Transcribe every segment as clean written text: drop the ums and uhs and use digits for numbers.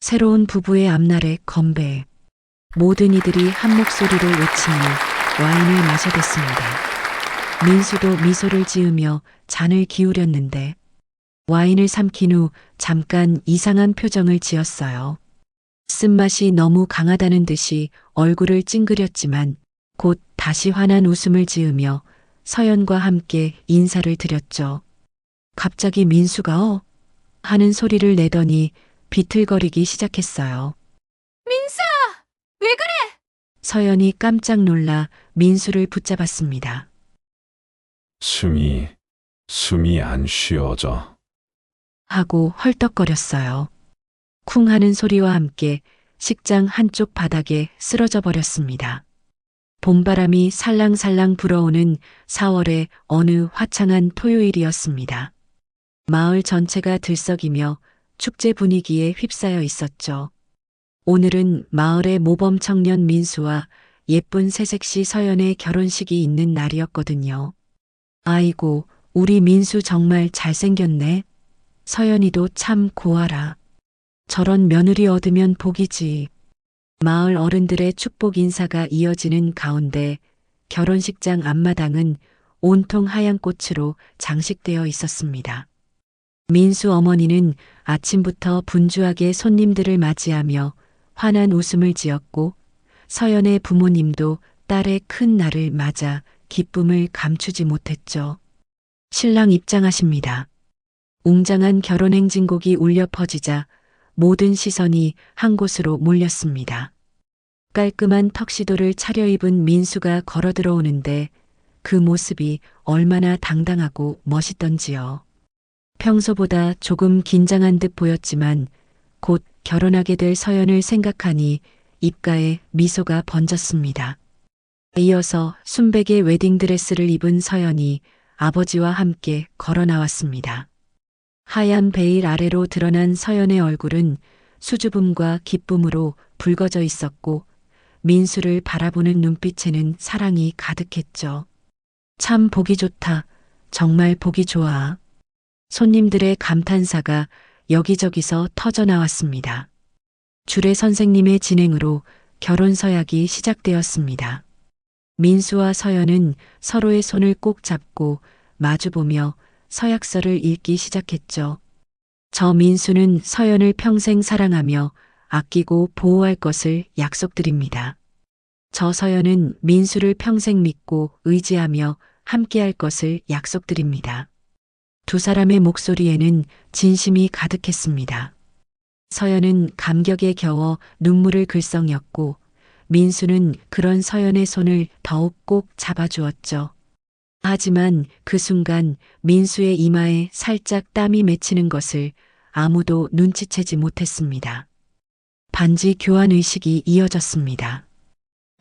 새로운 부부의 앞날에 건배. 모든 이들이 한 목소리로 외치며 와인을 마셔댔습니다. 민수도 미소를 지으며 잔을 기울였는데 와인을 삼킨 후 잠깐 이상한 표정을 지었어요. 쓴맛이 너무 강하다는 듯이 얼굴을 찡그렸지만 곧 다시 환한 웃음을 지으며 서연과 함께 인사를 드렸죠. 갑자기 민수가 하는 소리를 내더니 비틀거리기 시작했어요. 민수야! 왜 그래? 서연이 깜짝 놀라 민수를 붙잡았습니다. 숨이 안 쉬어져. 하고 헐떡거렸어요. 쿵 하는 소리와 함께 식장 한쪽 바닥에 쓰러져 버렸습니다. 봄바람이 살랑살랑 불어오는 4월의 어느 화창한 토요일이었습니다. 마을 전체가 들썩이며 축제 분위기에 휩싸여 있었죠. 오늘은 마을의 모범 청년 민수와 예쁜 새색시 서연의 결혼식이 있는 날이었거든요. 아이고, 우리 민수 정말 잘생겼네. 서연이도 참 고와라. 저런 며느리 얻으면 복이지. 마을 어른들의 축복 인사가 이어지는 가운데 결혼식장 앞마당은 온통 하얀 꽃으로 장식되어 있었습니다. 민수 어머니는 아침부터 분주하게 손님들을 맞이하며 환한 웃음을 지었고 서연의 부모님도 딸의 큰 날을 맞아 기쁨을 감추지 못했죠. 신랑 입장하십니다. 웅장한 결혼 행진곡이 울려 퍼지자 모든 시선이 한 곳으로 몰렸습니다. 깔끔한 턱시도를 차려입은 민수가 걸어 들어오는데 그 모습이 얼마나 당당하고 멋있던지요. 평소보다 조금 긴장한 듯 보였지만 곧 결혼하게 될 서연을 생각하니 입가에 미소가 번졌습니다. 이어서 순백의 웨딩드레스를 입은 서연이 아버지와 함께 걸어 나왔습니다. 하얀 베일 아래로 드러난 서연의 얼굴은 수줍음과 기쁨으로 붉어져 있었고 민수를 바라보는 눈빛에는 사랑이 가득했죠. 참 보기 좋다. 정말 보기 좋아. 손님들의 감탄사가 여기저기서 터져 나왔습니다. 주례 선생님의 진행으로 결혼 서약이 시작되었습니다. 민수와 서연은 서로의 손을 꼭 잡고 마주보며 서약서를 읽기 시작했죠. 저 민수는 서연을 평생 사랑하며 아끼고 보호할 것을 약속드립니다. 저 서연은 민수를 평생 믿고 의지하며 함께할 것을 약속드립니다. 두 사람의 목소리에는 진심이 가득했습니다. 서연은 감격에 겨워 눈물을 글썽였고 민수는 그런 서연의 손을 더욱 꼭 잡아주었죠. 하지만 그 순간 민수의 이마에 살짝 땀이 맺히는 것을 아무도 눈치채지 못했습니다. 반지 교환 의식이 이어졌습니다.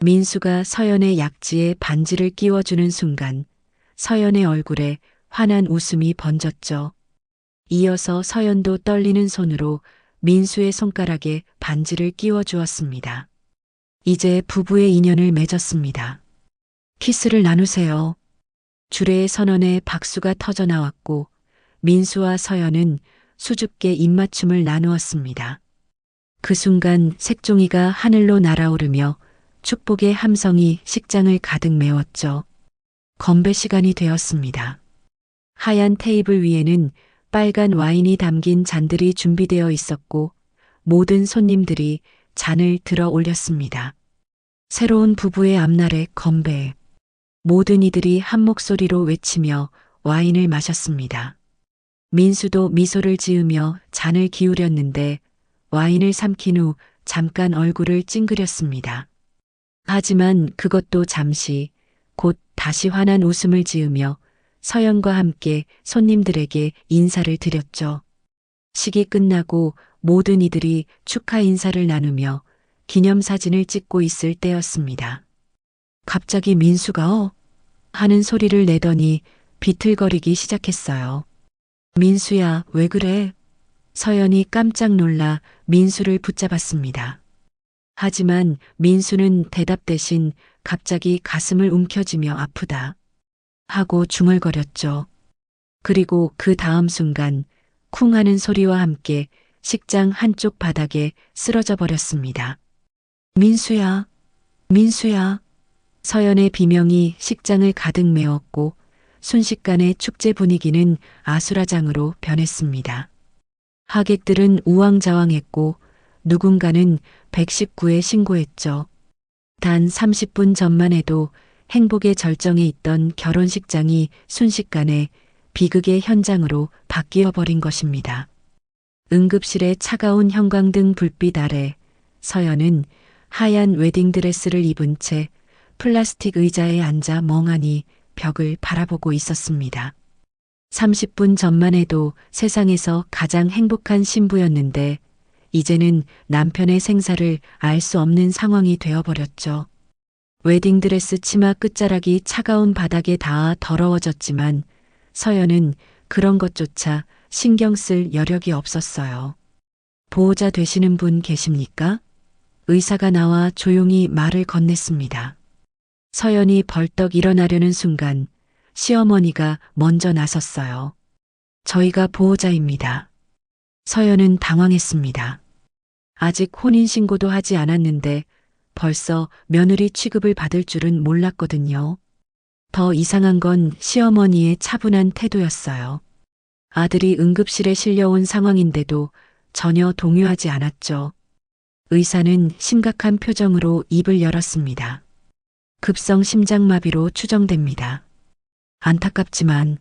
민수가 서연의 약지에 반지를 끼워주는 순간 서연의 얼굴에 환한 웃음이 번졌죠. 이어서 서연도 떨리는 손으로 민수의 손가락에 반지를 끼워주었습니다. 이제 부부의 인연을 맺었습니다. 키스를 나누세요. 주례의 선언에 박수가 터져 나왔고 민수와 서연은 수줍게 입맞춤을 나누었습니다. 그 순간 색종이가 하늘로 날아오르며 축복의 함성이 식장을 가득 메웠죠. 건배 시간이 되었습니다. 하얀 테이블 위에는 빨간 와인이 담긴 잔들이 준비되어 있었고 모든 손님들이 잔을 들어 올렸습니다. 새로운 부부의 앞날에 건배. 모든 이들이 한 목소리로 외치며 와인을 마셨습니다. 민수도 미소를 지으며 잔을 기울였는데 와인을 삼킨 후 잠깐 얼굴을 찡그렸습니다. 하지만 그것도 잠시, 곧 다시 환한 웃음을 지으며 서연과 함께 손님들에게 인사를 드렸죠. 식이 끝나고 모든 이들이 축하 인사를 나누며 기념사진을 찍고 있을 때였습니다. 갑자기 민수가 하는 소리를 내더니 비틀거리기 시작했어요. 민수야, 왜 그래? 서연이 깜짝 놀라 민수를 붙잡았습니다. 하지만 민수는 대답 대신 갑자기 가슴을 움켜쥐며 아프다 하고 중얼거렸죠. 그리고 그 다음 순간 쿵 하는 소리와 함께 식장 한쪽 바닥에 쓰러져 버렸습니다. 민수야, 민수야. 서연의 비명이 식장을 가득 메웠고 순식간에 축제 분위기는 아수라장으로 변했습니다. 하객들은 우왕좌왕했고 누군가는 119에 신고했죠. 단 30분 전만 해도 행복의 절정에 있던 결혼식장이 순식간에 비극의 현장으로 바뀌어 버린 것입니다. 응급실의 차가운 형광등 불빛 아래 서연은 하얀 웨딩드레스를 입은 채 플라스틱 의자에 앉아 멍하니 벽을 바라보고 있었습니다. 30분 전만 해도 세상에서 가장 행복한 신부였는데 이제는 남편의 생사를 알 수 없는 상황이 되어버렸죠. 웨딩드레스 치마 끝자락이 차가운 바닥에 닿아 더러워졌지만 서연은 그런 것조차 신경 쓸 여력이 없었어요. 보호자 되시는 분 계십니까? 의사가 나와 조용히 말을 건넸습니다. 서연이 벌떡 일어나려는 순간 시어머니가 먼저 나섰어요. 저희가 보호자입니다. 서연은 당황했습니다. 아직 혼인신고도 하지 않았는데 벌써 며느리 취급을 받을 줄은 몰랐거든요. 더 이상한 건 시어머니의 차분한 태도였어요. 아들이 응급실에 실려온 상황인데도 전혀 동요하지 않았죠. 의사는 심각한 표정으로 입을 열었습니다. 급성 심장마비로 추정됩니다. 안타깝지만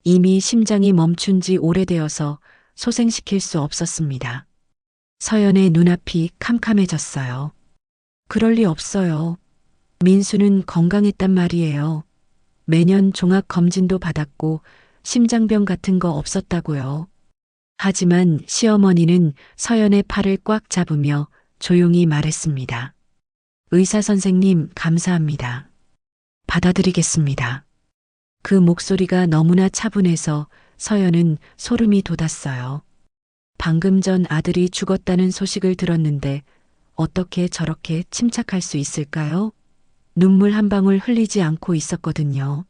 이미 심장이 멈춘 지 오래되어서 소생시킬 수 없었습니다. 서연의 눈앞이 캄캄해졌어요. 그럴 리 없어요. 민수는 건강했단 말이에요. 매년 종합검진도 받았고 심장병 같은 거 없었다고요. 하지만 시어머니는 서연의 팔을 꽉 잡으며 조용히 말했습니다. 의사 선생님, 감사합니다. 받아들이겠습니다. 그 목소리가 너무나 차분해서 서연은 소름이 돋았어요. 방금 전 아들이 죽었다는 소식을 들었는데 어떻게 저렇게 침착할 수 있을까요? 눈물 한 방울 흘리지 않고 있었거든요.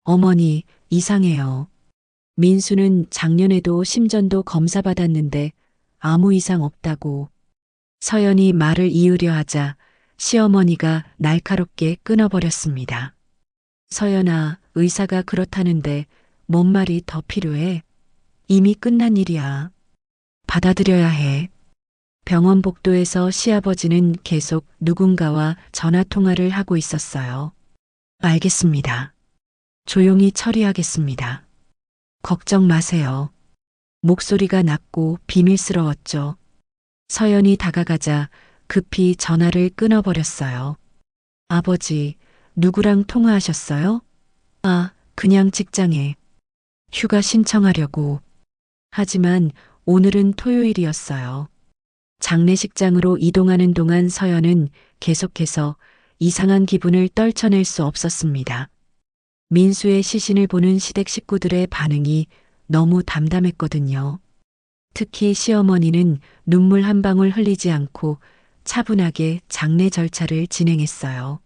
어머니, 이상해요. 민수는 작년에도 심전도 검사받았는데 아무 이상 없다고. 서연이 말을 이으려 하자 시어머니가 날카롭게 끊어버렸습니다. 서연아, 의사가 그렇다는데 뭔 말이 더 필요해? 이미 끝난 일이야. 받아들여야 해. 병원 복도에서 시아버지는 계속 누군가와 전화통화를 하고 있었어요. 알겠습니다. 조용히 처리하겠습니다. 걱정 마세요. 목소리가 낮고 비밀스러웠죠. 서연이 다가가자 급히 전화를 끊어버렸어요. 아버지, 누구랑 통화하셨어요? 아, 그냥 직장에. 휴가 신청하려고. 하지만 오늘은 토요일이었어요. 장례식장으로 이동하는 동안 서연은 계속해서 이상한 기분을 떨쳐낼 수 없었습니다. 민수의 시신을 보는 시댁 식구들의 반응이 너무 담담했거든요. 특히 시어머니는 눈물 한 방울 흘리지 않고 차분하게 장례 절차를 진행했어요.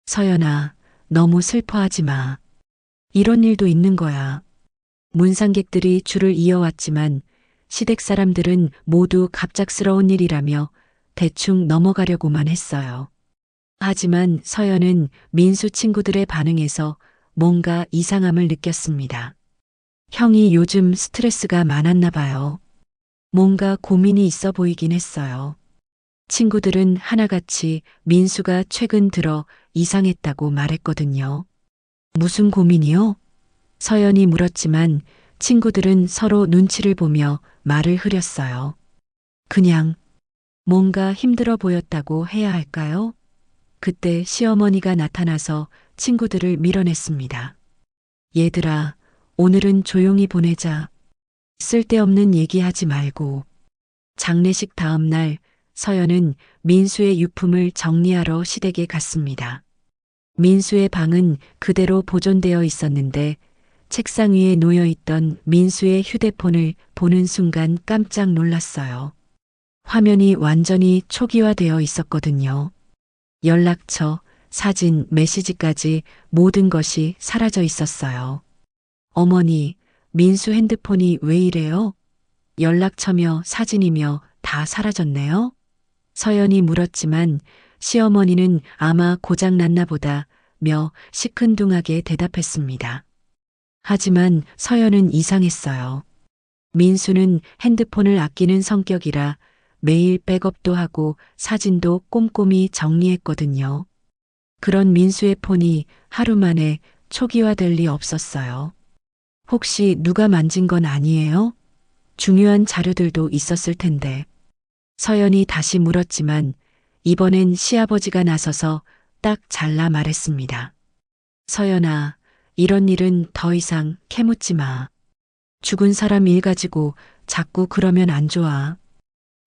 서연아, 너무 슬퍼하지 마. 이런 일도 있는 거야. 문상객들이 줄을 이어왔지만 시댁 사람들은 모두 갑작스러운 일이라며 대충 넘어가려고만 했어요. 하지만 서연은 민수 친구들의 반응에서 뭔가 이상함을 느꼈습니다. 형이 요즘 스트레스가 많았나 봐요. 뭔가 고민이 있어 보이긴 했어요. 친구들은 하나같이 민수가 최근 들어 이상했다고 말했거든요. 무슨 고민이요? 서연이 물었지만 친구들은 서로 눈치를 보며 말을 흐렸어요. 그냥 뭔가 힘들어 보였다고 해야 할까요? 그때 시어머니가 나타나서 친구들을 밀어냈습니다. 얘들아, 오늘은 조용히 보내자. 쓸데없는 얘기하지 말고. 장례식 다음 날 서연은 민수의 유품을 정리하러 시댁에 갔습니다. 민수의 방은 그대로 보존되어 있었는데 책상 위에 놓여 있던 민수의 휴대폰을 보는 순간 깜짝 놀랐어요. 화면이 완전히 초기화되어 있었거든요. 연락처, 사진, 메시지까지 모든 것이 사라져 있었어요. 어머니, 민수 핸드폰이 왜 이래요? 연락처며 사진이며 다 사라졌네요. 서연이 물었지만 시어머니는 아마 고장났나 보다며 시큰둥하게 대답했습니다. 하지만 서연은 이상했어요. 민수는 핸드폰을 아끼는 성격이라 매일 백업도 하고 사진도 꼼꼼히 정리했거든요. 그런 민수의 폰이 하루 만에 초기화될 리 없었어요. 혹시 누가 만진 건 아니에요? 중요한 자료들도 있었을 텐데. 서연이 다시 물었지만 이번엔 시아버지가 나서서 딱 잘라 말했습니다. 서연아, 이런 일은 더 이상 캐묻지 마. 죽은 사람 일 가지고 자꾸 그러면 안 좋아.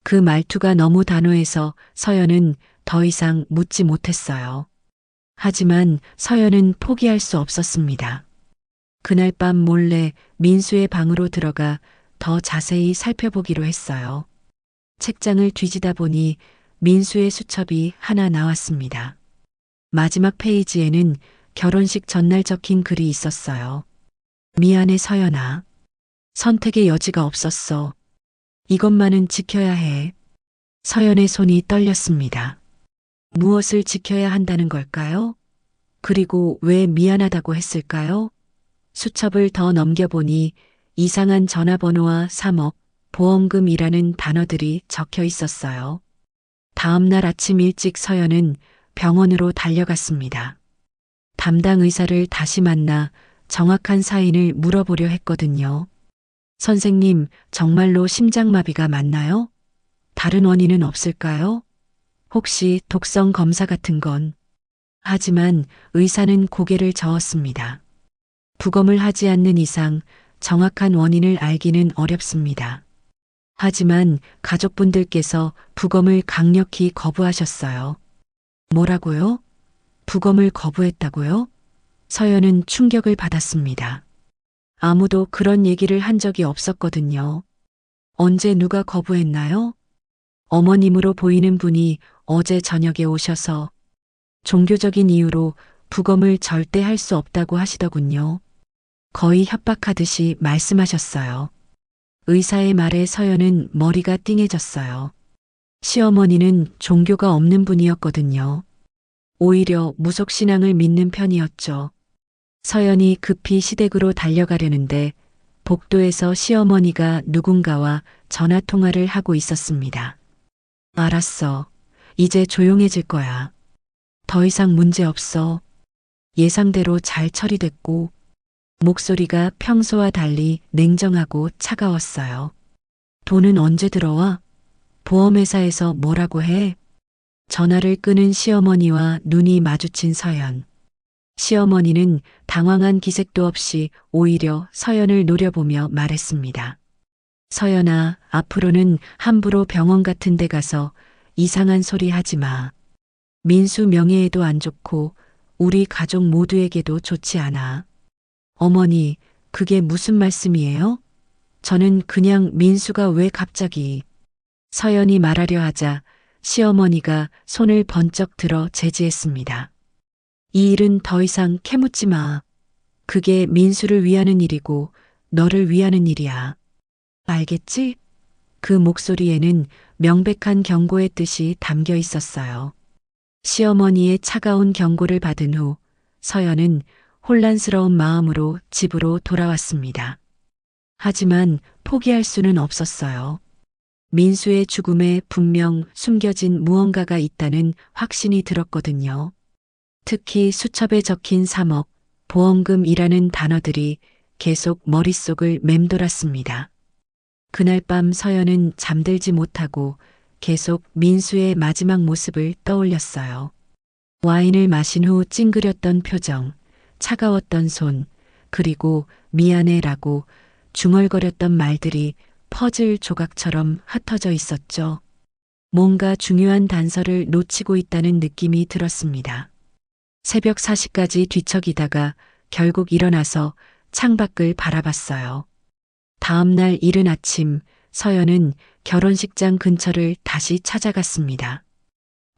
그 말투가 너무 단호해서 서연은 더 이상 묻지 못했어요. 하지만 서연은 포기할 수 없었습니다. 그날 밤 몰래 민수의 방으로 들어가 더 자세히 살펴보기로 했어요. 책장을 뒤지다 보니 민수의 수첩이 하나 나왔습니다. 마지막 페이지에는 결혼식 전날 적힌 글이 있었어요. 미안해 서연아. 선택의 여지가 없었어. 이것만은 지켜야 해. 서연의 손이 떨렸습니다. 무엇을 지켜야 한다는 걸까요? 그리고 왜 미안하다고 했을까요? 수첩을 더 넘겨보니 이상한 전화번호와 3억, 보험금이라는 단어들이 적혀 있었어요. 다음 날 아침 일찍 서연은 병원으로 달려갔습니다. 담당 의사를 다시 만나 정확한 사인을 물어보려 했거든요. 선생님, 정말로 심장마비가 맞나요? 다른 원인은 없을까요? 혹시 독성 검사 같은 건? 하지만 의사는 고개를 저었습니다. 부검을 하지 않는 이상 정확한 원인을 알기는 어렵습니다. 하지만 가족분들께서 부검을 강력히 거부하셨어요. 뭐라고요? 부검을 거부했다고요? 서연은 충격을 받았습니다. 아무도 그런 얘기를 한 적이 없었거든요. 언제 누가 거부했나요? 어머님으로 보이는 분이 어제 저녁에 오셔서 종교적인 이유로 부검을 절대 할 수 없다고 하시더군요. 거의 협박하듯이 말씀하셨어요. 의사의 말에 서연은 머리가 띵해졌어요. 시어머니는 종교가 없는 분이었거든요. 오히려 무속신앙을 믿는 편이었죠. 서연이 급히 시댁으로 달려가려는데 복도에서 시어머니가 누군가와 전화통화를 하고 있었습니다. 알았어. 이제 조용해질 거야. 더 이상 문제 없어. 예상대로 잘 처리됐고 목소리가 평소와 달리 냉정하고 차가웠어요. 돈은 언제 들어와? 보험회사에서 뭐라고 해? 전화를 끊은 시어머니와 눈이 마주친 서연. 시어머니는 당황한 기색도 없이 오히려 서연을 노려보며 말했습니다. 서연아, 앞으로는 함부로 병원 같은 데 가서 이상한 소리 하지 마. 민수 명예에도 안 좋고 우리 가족 모두에게도 좋지 않아. 어머니, 그게 무슨 말씀이에요? 저는 그냥 민수가 왜 갑자기... 서연이 말하려 하자 시어머니가 손을 번쩍 들어 제지했습니다. 이 일은 더 이상 캐묻지 마. 그게 민수를 위하는 일이고 너를 위하는 일이야. 알겠지? 그 목소리에는 명백한 경고의 뜻이 담겨 있었어요. 시어머니의 차가운 경고를 받은 후 서연은 혼란스러운 마음으로 집으로 돌아왔습니다. 하지만 포기할 수는 없었어요. 민수의 죽음에 분명 숨겨진 무언가가 있다는 확신이 들었거든요. 특히 수첩에 적힌 3억, 보험금이라는 단어들이 계속 머릿속을 맴돌았습니다. 그날 밤 서연은 잠들지 못하고 계속 민수의 마지막 모습을 떠올렸어요. 와인을 마신 후 찡그렸던 표정, 차가웠던 손, 그리고 미안해라고 중얼거렸던 말들이 퍼즐 조각처럼 흩어져 있었죠. 뭔가 중요한 단서를 놓치고 있다는 느낌이 들었습니다. 새벽 4시까지 뒤척이다가 결국 일어나서 창밖을 바라봤어요. 다음 날 이른 아침 서연은 결혼식장 근처를 다시 찾아갔습니다.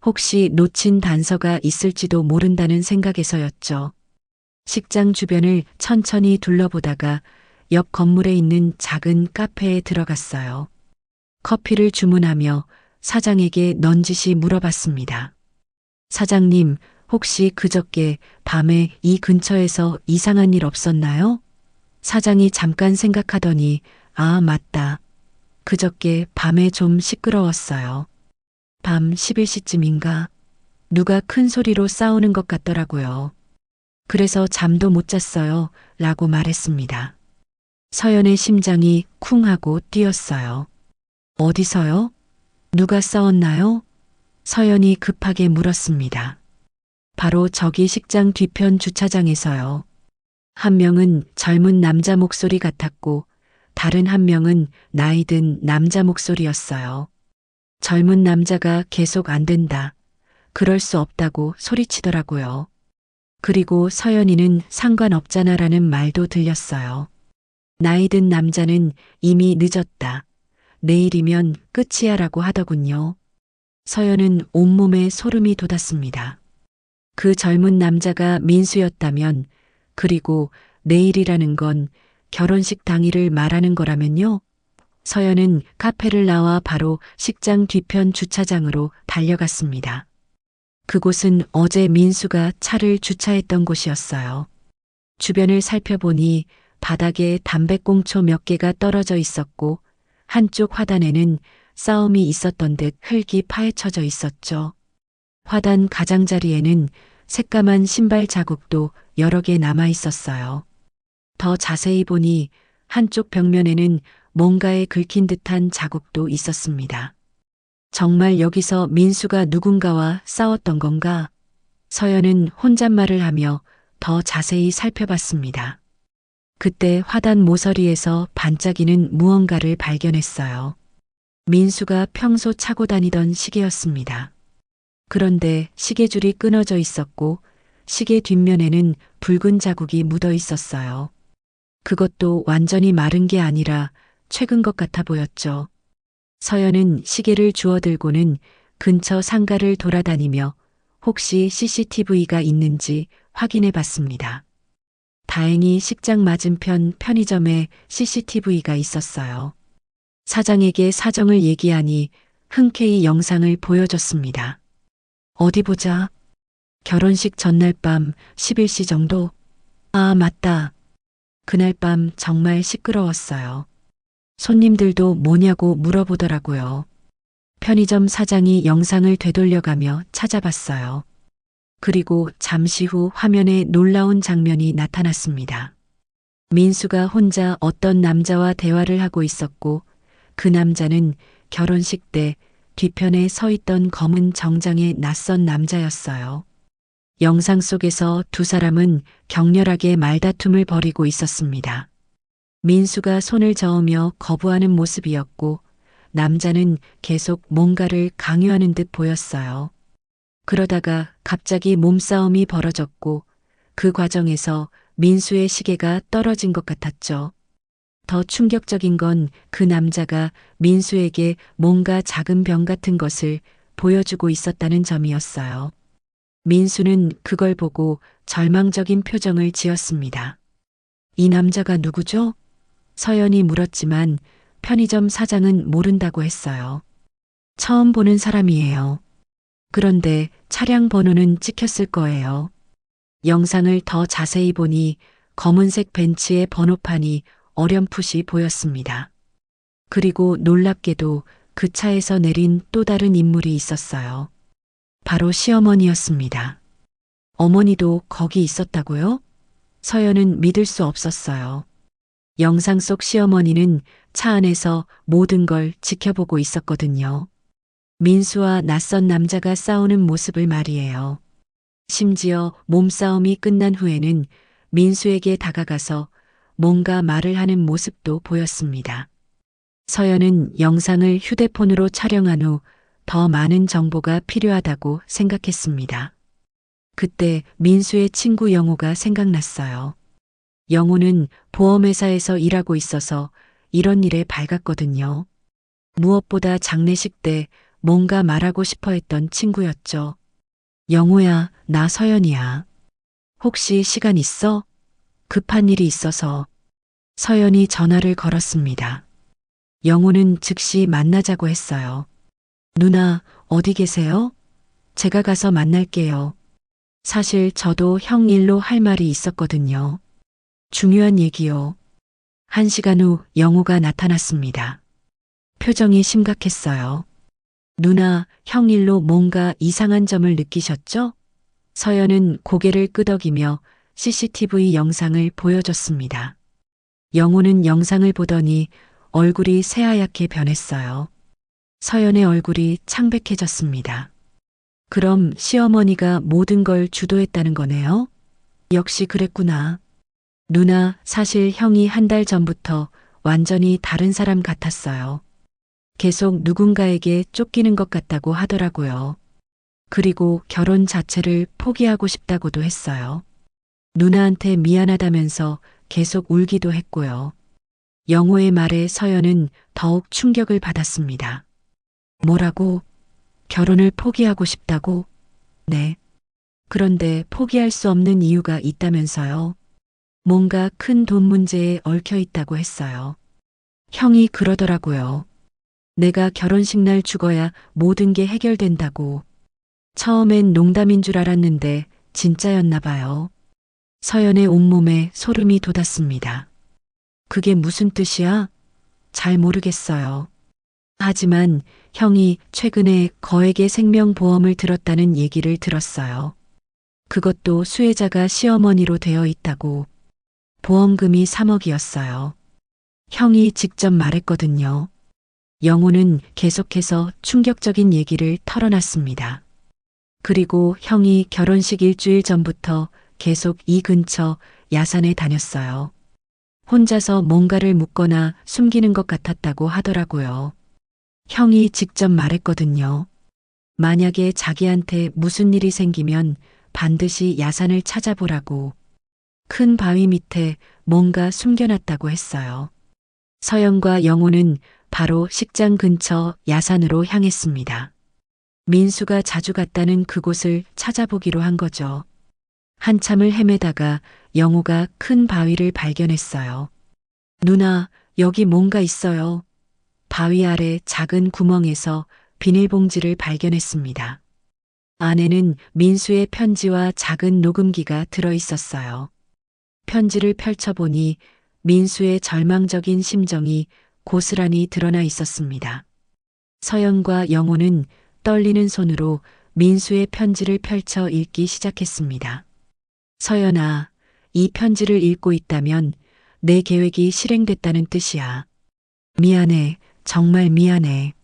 혹시 놓친 단서가 있을지도 모른다는 생각에서였죠. 식장 주변을 천천히 둘러보다가 옆 건물에 있는 작은 카페에 들어갔어요. 커피를 주문하며 사장에게 넌지시 물어봤습니다. 사장님, 혹시 그저께 밤에 이 근처에서 이상한 일 없었나요? 사장이 잠깐 생각하더니, 아, 맞다. 그저께 밤에 좀 시끄러웠어요. 밤 11시쯤인가? 누가 큰 소리로 싸우는 것 같더라고요. 그래서 잠도 못 잤어요. 라고 말했습니다. 서연의 심장이 쿵 하고 뛰었어요. 어디서요? 누가 싸웠나요? 서연이 급하게 물었습니다. 바로 저기 식장 뒤편 주차장에서요. 한 명은 젊은 남자 목소리 같았고 다른 한 명은 나이 든 남자 목소리였어요. 젊은 남자가 계속 안 된다. 그럴 수 없다고 소리치더라고요. 그리고 서연이는 상관없잖아라는 말도 들렸어요. 나이 든 남자는 이미 늦었다. 내일이면 끝이야라고 하더군요. 서연은 온몸에 소름이 돋았습니다. 그 젊은 남자가 민수였다면, 그리고 내일이라는 건 결혼식 당일을 말하는 거라면요. 서연은 카페를 나와 바로 식장 뒤편 주차장으로 달려갔습니다. 그곳은 어제 민수가 차를 주차했던 곳이었어요. 주변을 살펴보니 바닥에 담배꽁초 몇 개가 떨어져 있었고 한쪽 화단에는 싸움이 있었던 듯 흙이 파헤쳐져 있었죠. 화단 가장자리에는 새까만 신발 자국도 여러 개 남아 있었어요. 더 자세히 보니 한쪽 벽면에는 뭔가에 긁힌 듯한 자국도 있었습니다. 정말 여기서 민수가 누군가와 싸웠던 건가? 서연은 혼잣말을 하며 더 자세히 살펴봤습니다. 그때 화단 모서리에서 반짝이는 무언가를 발견했어요. 민수가 평소 차고 다니던 시계였습니다. 그런데 시계줄이 끊어져 있었고 시계 뒷면에는 붉은 자국이 묻어 있었어요. 그것도 완전히 마른 게 아니라 최근 것 같아 보였죠. 서연은 시계를 주워들고는 근처 상가를 돌아다니며 혹시 CCTV가 있는지 확인해 봤습니다. 다행히 식장 맞은편 편의점에 CCTV가 있었어요. 사장에게 사정을 얘기하니 흔쾌히 영상을 보여줬습니다. 어디 보자. 결혼식 전날 밤 11시 정도? 아, 맞다. 그날 밤 정말 시끄러웠어요. 손님들도 뭐냐고 물어보더라고요. 편의점 사장이 영상을 되돌려가며 찾아봤어요. 그리고 잠시 후 화면에 놀라운 장면이 나타났습니다. 민수가 혼자 어떤 남자와 대화를 하고 있었고 그 남자는 결혼식 때 뒤편에 서 있던 검은 정장의 낯선 남자였어요. 영상 속에서 두 사람은 격렬하게 말다툼을 벌이고 있었습니다. 민수가 손을 저으며 거부하는 모습이었고 남자는 계속 뭔가를 강요하는 듯 보였어요. 그러다가 갑자기 몸싸움이 벌어졌고 그 과정에서 민수의 시계가 떨어진 것 같았죠. 더 충격적인 건 그 남자가 민수에게 뭔가 작은 병 같은 것을 보여주고 있었다는 점이었어요. 민수는 그걸 보고 절망적인 표정을 지었습니다. 이 남자가 누구죠? 서연이 물었지만 편의점 사장은 모른다고 했어요. 처음 보는 사람이에요. 그런데 차량 번호는 찍혔을 거예요. 영상을 더 자세히 보니 검은색 벤츠의 번호판이 어렴풋이 보였습니다. 그리고 놀랍게도 그 차에서 내린 또 다른 인물이 있었어요. 바로 시어머니였습니다. 어머니도 거기 있었다고요? 서연은 믿을 수 없었어요. 영상 속 시어머니는 차 안에서 모든 걸 지켜보고 있었거든요. 민수와 낯선 남자가 싸우는 모습을 말이에요. 심지어 몸싸움이 끝난 후에는 민수에게 다가가서 뭔가 말을 하는 모습도 보였습니다. 서연은 영상을 휴대폰으로 촬영한 후 더 많은 정보가 필요하다고 생각했습니다. 그때 민수의 친구 영호가 생각났어요. 영호는 보험회사에서 일하고 있어서 이런 일에 밝았거든요. 무엇보다 장례식 때 뭔가 말하고 싶어 했던 친구였죠. 영호야, 나 서연이야. 혹시 시간 있어? 급한 일이 있어서. 서연이 전화를 걸었습니다. 영호는 즉시 만나자고 했어요. 누나, 어디 계세요? 제가 가서 만날게요. 사실 저도 형 일로 할 말이 있었거든요. 중요한 얘기요. 1시간 후 영호가 나타났습니다. 표정이 심각했어요. 누나, 형 일로 뭔가 이상한 점을 느끼셨죠? 서연은 고개를 끄덕이며 CCTV 영상을 보여줬습니다. 영호는 영상을 보더니 얼굴이 새하얗게 변했어요. 서연의 얼굴이 창백해졌습니다. 그럼 시어머니가 모든 걸 주도했다는 거네요? 역시 그랬구나. 누나, 사실 형이 1달 전부터 완전히 다른 사람 같았어요. 계속 누군가에게 쫓기는 것 같다고 하더라고요. 그리고 결혼 자체를 포기하고 싶다고도 했어요. 누나한테 미안하다면서 계속 울기도 했고요. 영호의 말에 서연은 더욱 충격을 받았습니다. 뭐라고? 결혼을 포기하고 싶다고? 네. 그런데 포기할 수 없는 이유가 있다면서요. 뭔가 큰 돈 문제에 얽혀 있다고 했어요. 형이 그러더라고요. 내가 결혼식 날 죽어야 모든 게 해결된다고. 처음엔 농담인 줄 알았는데 진짜였나 봐요. 서연의 온몸에 소름이 돋았습니다. 그게 무슨 뜻이야? 잘 모르겠어요. 하지만 형이 최근에 거액의 생명보험을 들었다는 얘기를 들었어요. 그것도 수혜자가 시어머니로 되어 있다고. 보험금이 3억이었어요. 형이 직접 말했거든요. 영호는 계속해서 충격적인 얘기를 털어놨습니다. 그리고 형이 결혼식 일주일 전부터 계속 이 근처 야산에 다녔어요. 혼자서 뭔가를 묻거나 숨기는 것 같았다고 하더라고요. 형이 직접 말했거든요. 만약에 자기한테 무슨 일이 생기면 반드시 야산을 찾아보라고. 큰 바위 밑에 뭔가 숨겨놨다고 했어요. 서연과 영호는 바로 식장 근처 야산으로 향했습니다. 민수가 자주 갔다는 그곳을 찾아보기로 한 거죠. 한참을 헤매다가 영호가 큰 바위를 발견했어요. 누나, 여기 뭔가 있어요. 바위 아래 작은 구멍에서 비닐봉지를 발견했습니다. 안에는 민수의 편지와 작은 녹음기가 들어 있었어요. 편지를 펼쳐보니 민수의 절망적인 심정이 고스란히 드러나 있었습니다. 서연과 영호는 떨리는 손으로 민수의 편지를 펼쳐 읽기 시작했습니다. 서연아, 이 편지를 읽고 있다면 내 계획이 실행됐다는 뜻이야. 미안해, 정말 미안해.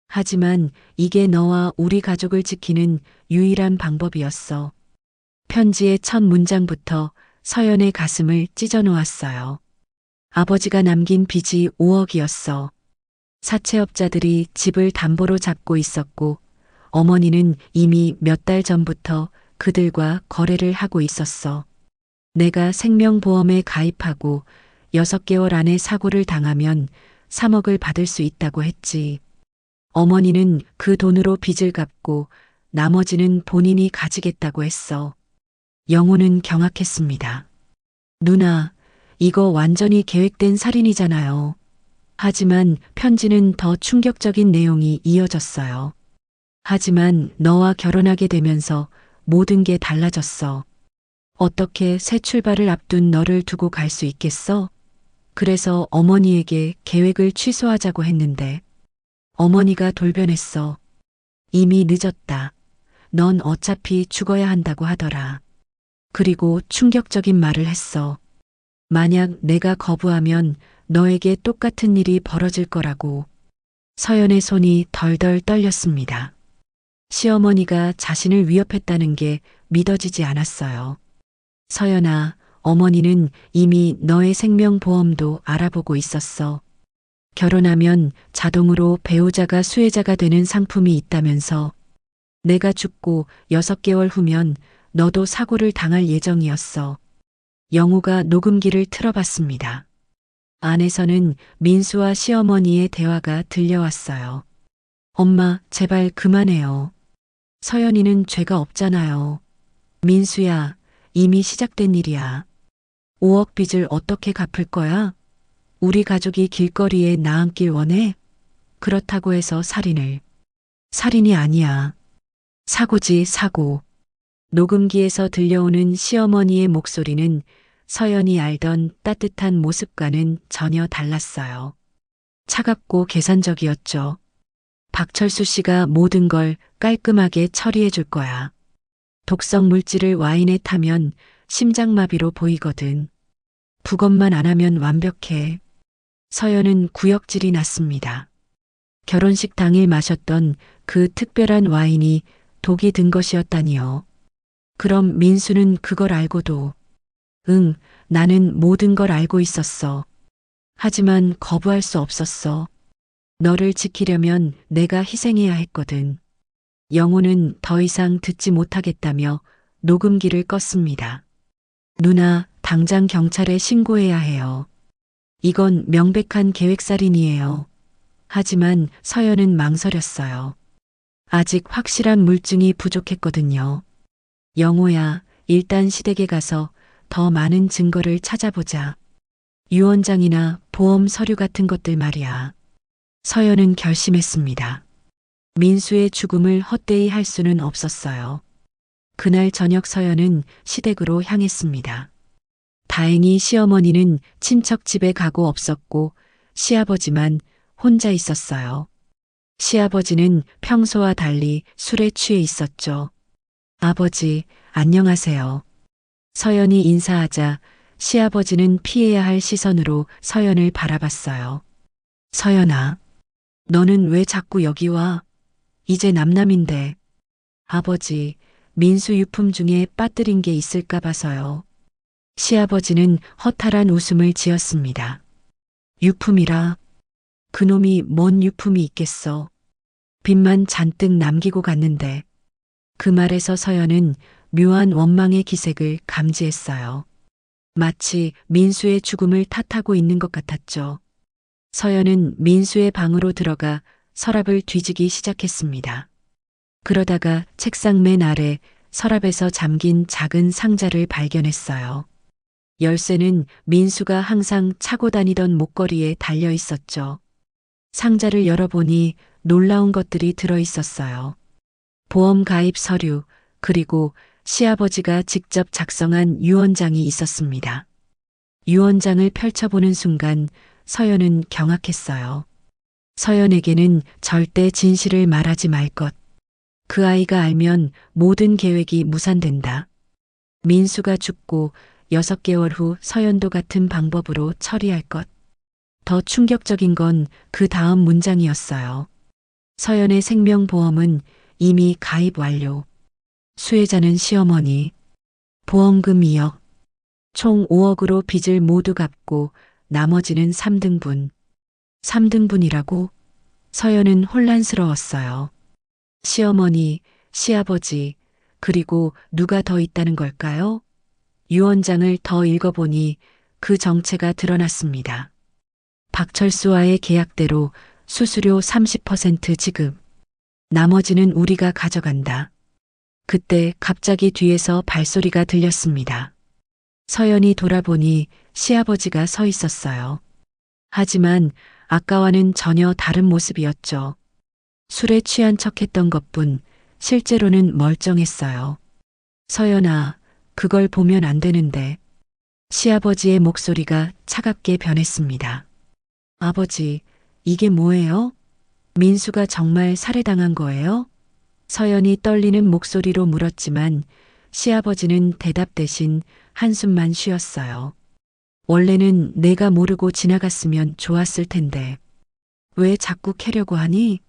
하지만 이게 너와 우리 가족을 지키는 유일한 방법이었어. 편지의 첫 문장부터 서연의 가슴을 찢어 놓았어요. 아버지가 남긴 빚이 5억이었어. 사채업자들이 집을 담보로 잡고 있었고 어머니는 이미 몇 달 전부터 그들과 거래를 하고 있었어. 내가 생명보험에 가입하고 6개월 안에 사고를 당하면 3억을 받을 수 있다고 했지. 어머니는 그 돈으로 빚을 갚고 나머지는 본인이 가지겠다고 했어. 영호는 경악했습니다. 누나, 이거 완전히 계획된 살인이잖아요. 하지만 편지는 더 충격적인 내용이 이어졌어요. 하지만 너와 결혼하게 되면서 모든 게 달라졌어. 어떻게 새 출발을 앞둔 너를 두고 갈 수 있겠어? 그래서 어머니에게 계획을 취소하자고 했는데 어머니가 돌변했어. 이미 늦었다. 넌 어차피 죽어야 한다고 하더라. 그리고 충격적인 말을 했어. 만약 내가 거부하면 너에게 똑같은 일이 벌어질 거라고. 서연의 손이 덜덜 떨렸습니다. 시어머니가 자신을 위협했다는 게 믿어지지 않았어요. 서연아, 어머니는 이미 너의 생명보험도 알아보고 있었어. 결혼하면 자동으로 배우자가 수혜자가 되는 상품이 있다면서. 내가 죽고 6개월 후면 너도 사고를 당할 예정이었어. 영호가 녹음기를 틀어봤습니다. 안에서는 민수와 시어머니의 대화가 들려왔어요. 엄마, 제발 그만해요. 서연이는 죄가 없잖아요. 민수야, 이미 시작된 일이야. 5억 빚을 어떻게 갚을 거야? 우리 가족이 길거리에 나앉길 원해? 그렇다고 해서 살인을. 살인이 아니야. 사고지, 사고. 녹음기에서 들려오는 시어머니의 목소리는 서연이 알던 따뜻한 모습과는 전혀 달랐어요. 차갑고 계산적이었죠. 박철수 씨가 모든 걸 깔끔하게 처리해 줄 거야. 독성 물질을 와인에 타면 심장마비로 보이거든. 부검만 안 하면 완벽해. 서연은 구역질이 났습니다. 결혼식 당일 마셨던 그 특별한 와인이 독이 든 것이었다니요. 그럼 민수는 그걸 알고도, 응, 나는 모든 걸 알고 있었어. 하지만 거부할 수 없었어. 너를 지키려면 내가 희생해야 했거든. 영호는 더 이상 듣지 못하겠다며 녹음기를 껐습니다. 누나, 당장 경찰에 신고해야 해요. 이건 명백한 계획살인이에요. 하지만 서연은 망설였어요. 아직 확실한 물증이 부족했거든요. 영호야, 일단 시댁에 가서 더 많은 증거를 찾아보자. 유언장이나 보험 서류 같은 것들 말이야. 서연은 결심했습니다. 민수의 죽음을 헛되이 할 수는 없었어요. 그날 저녁 서연은 시댁으로 향했습니다. 다행히 시어머니는 친척 집에 가고 없었고 시아버지만 혼자 있었어요. 시아버지는 평소와 달리 술에 취해 있었죠. 아버지, 안녕하세요. 서연이 인사하자 시아버지는 피해야 할 시선으로 서연을 바라봤어요. 서연아, 너는 왜 자꾸 여기 와? 이제 남남인데. 아버지, 민수 유품 중에 빠뜨린 게 있을까 봐서요. 시아버지는 허탈한 웃음을 지었습니다. 유품이라. 그놈이 뭔 유품이 있겠어. 빚만 잔뜩 남기고 갔는데. 그 말에서 서연은 묘한 원망의 기색을 감지했어요. 마치 민수의 죽음을 탓하고 있는 것 같았죠. 서연은 민수의 방으로 들어가 서랍을 뒤지기 시작했습니다. 그러다가 책상 맨 아래 서랍에서 잠긴 작은 상자를 발견했어요. 열쇠는 민수가 항상 차고 다니던 목걸이에 달려 있었죠. 상자를 열어보니 놀라운 것들이 들어 있었어요. 보험 가입 서류, 그리고 시아버지가 직접 작성한 유언장이 있었습니다. 유언장을 펼쳐보는 순간 서연은 경악했어요. 서연에게는 절대 진실을 말하지 말 것. 그 아이가 알면 모든 계획이 무산된다. 민수가 죽고 6개월 후 서연도 같은 방법으로 처리할 것. 더 충격적인 건 그 다음 문장이었어요. 서연의 생명보험은 이미 가입 완료. 수혜자는 시어머니. 보험금 2억. 총 5억으로 빚을 모두 갚고 나머지는 3등분. 3등분이라고? 서연은 혼란스러웠어요. 시어머니, 시아버지, 그리고 누가 더 있다는 걸까요? 유언장을 더 읽어보니 그 정체가 드러났습니다. 박철수와의 계약대로 수수료 30% 지급. 나머지는 우리가 가져간다. 그때 갑자기 뒤에서 발소리가 들렸습니다. 서연이 돌아보니 시아버지가 서 있었어요. 하지만 아까와는 전혀 다른 모습이었죠. 술에 취한 척했던 것뿐 실제로는 멀쩡했어요. 서연아, 그걸 보면 안 되는데. 시아버지의 목소리가 차갑게 변했습니다. 아버지, 이게 뭐예요? 민수가 정말 살해당한 거예요? 서연이 떨리는 목소리로 물었지만 시아버지는 대답 대신 한숨만 쉬었어요. 원래는 내가 모르고 지나갔으면 좋았을 텐데. 왜 자꾸 캐려고 하니?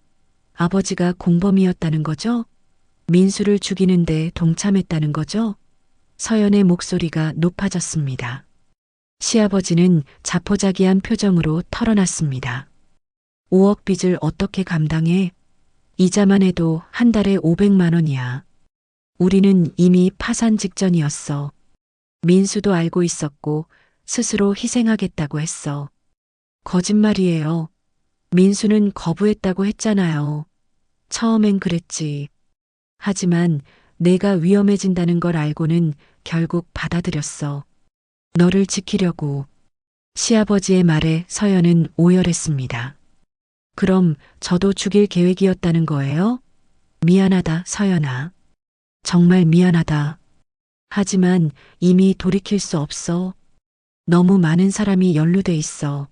아버지가 공범이었다는 거죠? 민수를 죽이는데 동참했다는 거죠? 서연의 목소리가 높아졌습니다. 시아버지는 자포자기한 표정으로 털어놨습니다. 5억 빚을 어떻게 감당해? 이자만 해도 한 달에 500만 원이야. 우리는 이미 파산 직전이었어. 민수도 알고 있었고 스스로 희생하겠다고 했어. 거짓말이에요. 민수는 거부했다고 했잖아요. 처음엔 그랬지. 하지만 내가 위험해진다는 걸 알고는 결국 받아들였어. 너를 지키려고. 시아버지의 말에 서연은 오열했습니다. 그럼 저도 죽일 계획이었다는 거예요? 미안하다, 서연아. 정말 미안하다. 하지만 이미 돌이킬 수 없어. 너무 많은 사람이 연루돼 있어.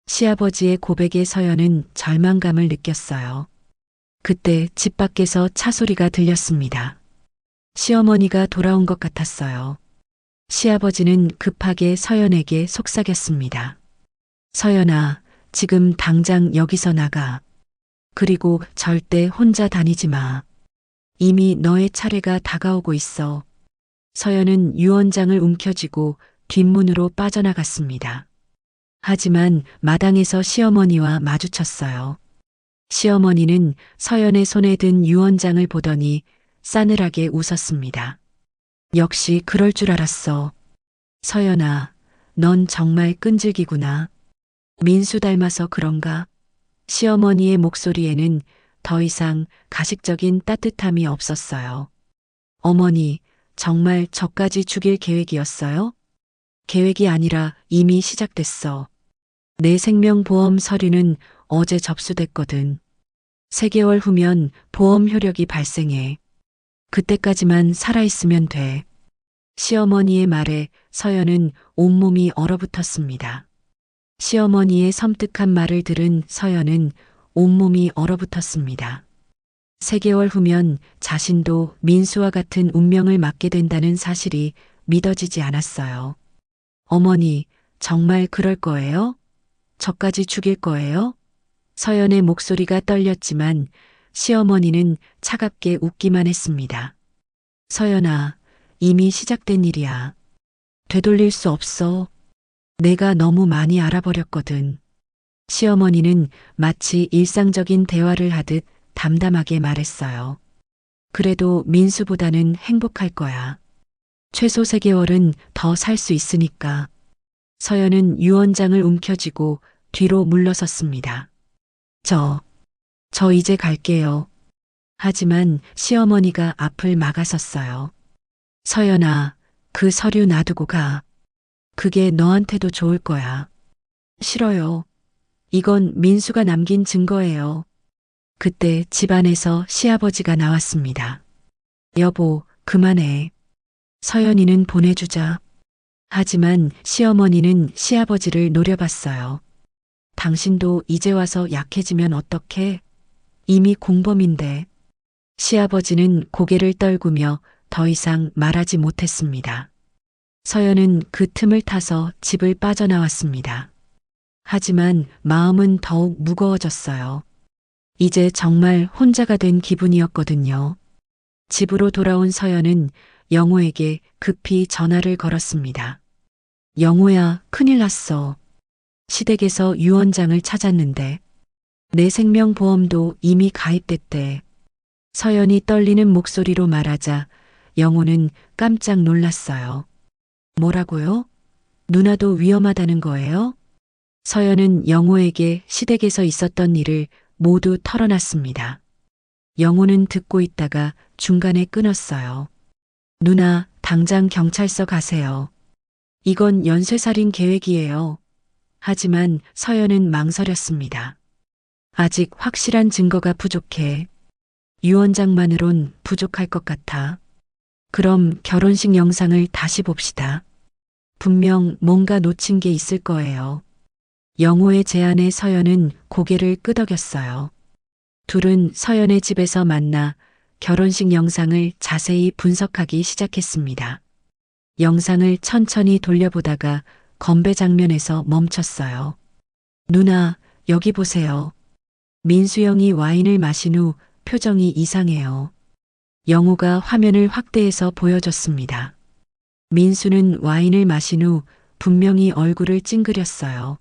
시아버지의 고백에 서연은 절망감을 느꼈어요. 그때 집 밖에서 차 소리가 들렸습니다. 시어머니가 돌아온 것 같았어요. 시아버지는 급하게 서연에게 속삭였습니다. 서연아, 지금 당장 여기서 나가. 그리고 절대 혼자 다니지 마. 이미 너의 차례가 다가오고 있어. 서연은 유언장을 움켜쥐고 뒷문으로 빠져나갔습니다. 하지만 마당에서 시어머니와 마주쳤어요. 시어머니는 서연의 손에 든 유언장을 보더니 싸늘하게 웃었습니다. 역시 그럴 줄 알았어. 서연아, 넌 정말 끈질기구나. 민수 닮아서 그런가? 시어머니의 목소리에는 더 이상 가식적인 따뜻함이 없었어요. 어머니, 정말 저까지 죽일 계획이었어요? 계획이 아니라 이미 시작됐어. 내 생명보험 서류는 어제 접수됐거든. 3개월 후면 보험 효력이 발생해. 그때까지만 살아있으면 돼. 시어머니의 말에 서연은 온몸이 얼어붙었습니다. 시어머니의 섬뜩한 말을 들은 서연은 온몸이 얼어붙었습니다. 3개월 후면 자신도 민수와 같은 운명을 맞게 된다는 사실이 믿어지지 않았어요. 어머니, 정말 그럴 거예요? 저까지 죽일 거예요? 서연의 목소리가 떨렸지만 시어머니는 차갑게 웃기만 했습니다. 서연아, 이미 시작된 일이야. 되돌릴 수 없어. 내가 너무 많이 알아버렸거든. 시어머니는 마치 일상적인 대화를 하듯 담담하게 말했어요. 그래도 민수보다는 행복할 거야. 최소 3개월은 더 살 수 있으니까. 서연은 유언장을 움켜쥐고 뒤로 물러섰습니다. 저 이제 갈게요. 하지만 시어머니가 앞을 막아섰어요. 서연아, 그 서류 놔두고 가. 그게 너한테도 좋을 거야. 싫어요. 이건 민수가 남긴 증거예요. 그때 집안에서 시아버지가 나왔습니다. 여보, 그만해. 서연이는 보내주자. 하지만 시어머니는 시아버지를 노려봤어요. 당신도 이제 와서 약해지면 어떡해? 이미 공범인데. 시아버지는 고개를 떨구며 더 이상 말하지 못했습니다. 서연은 그 틈을 타서 집을 빠져나왔습니다. 하지만 마음은 더욱 무거워졌어요. 이제 정말 혼자가 된 기분이었거든요. 집으로 돌아온 서연은 영호에게 급히 전화를 걸었습니다. 영호야, 큰일 났어. 시댁에서 유언장을 찾았는데 내 생명보험도 이미 가입됐대. 서연이 떨리는 목소리로 말하자 영호는 깜짝 놀랐어요. 뭐라고요? 누나도 위험하다는 거예요? 서연은 영호에게 시댁에서 있었던 일을 모두 털어놨습니다. 영호는 듣고 있다가 중간에 끊었어요. 누나, 당장 경찰서 가세요. 이건 연쇄살인 계획이에요. 하지만 서연은 망설였습니다. 아직 확실한 증거가 부족해. 유언장만으론 부족할 것 같아. 그럼 결혼식 영상을 다시 봅시다. 분명 뭔가 놓친 게 있을 거예요. 영호의 제안에 서연은 고개를 끄덕였어요. 둘은 서연의 집에서 만나 결혼식 영상을 자세히 분석하기 시작했습니다. 영상을 천천히 돌려보다가 건배 장면에서 멈췄어요. 누나, 여기 보세요. 민수영이 와인을 마신 후 표정이 이상해요. 영호가 화면을 확대해서 보여줬습니다. 민수는 와인을 마신 후 분명히 얼굴을 찡그렸어요.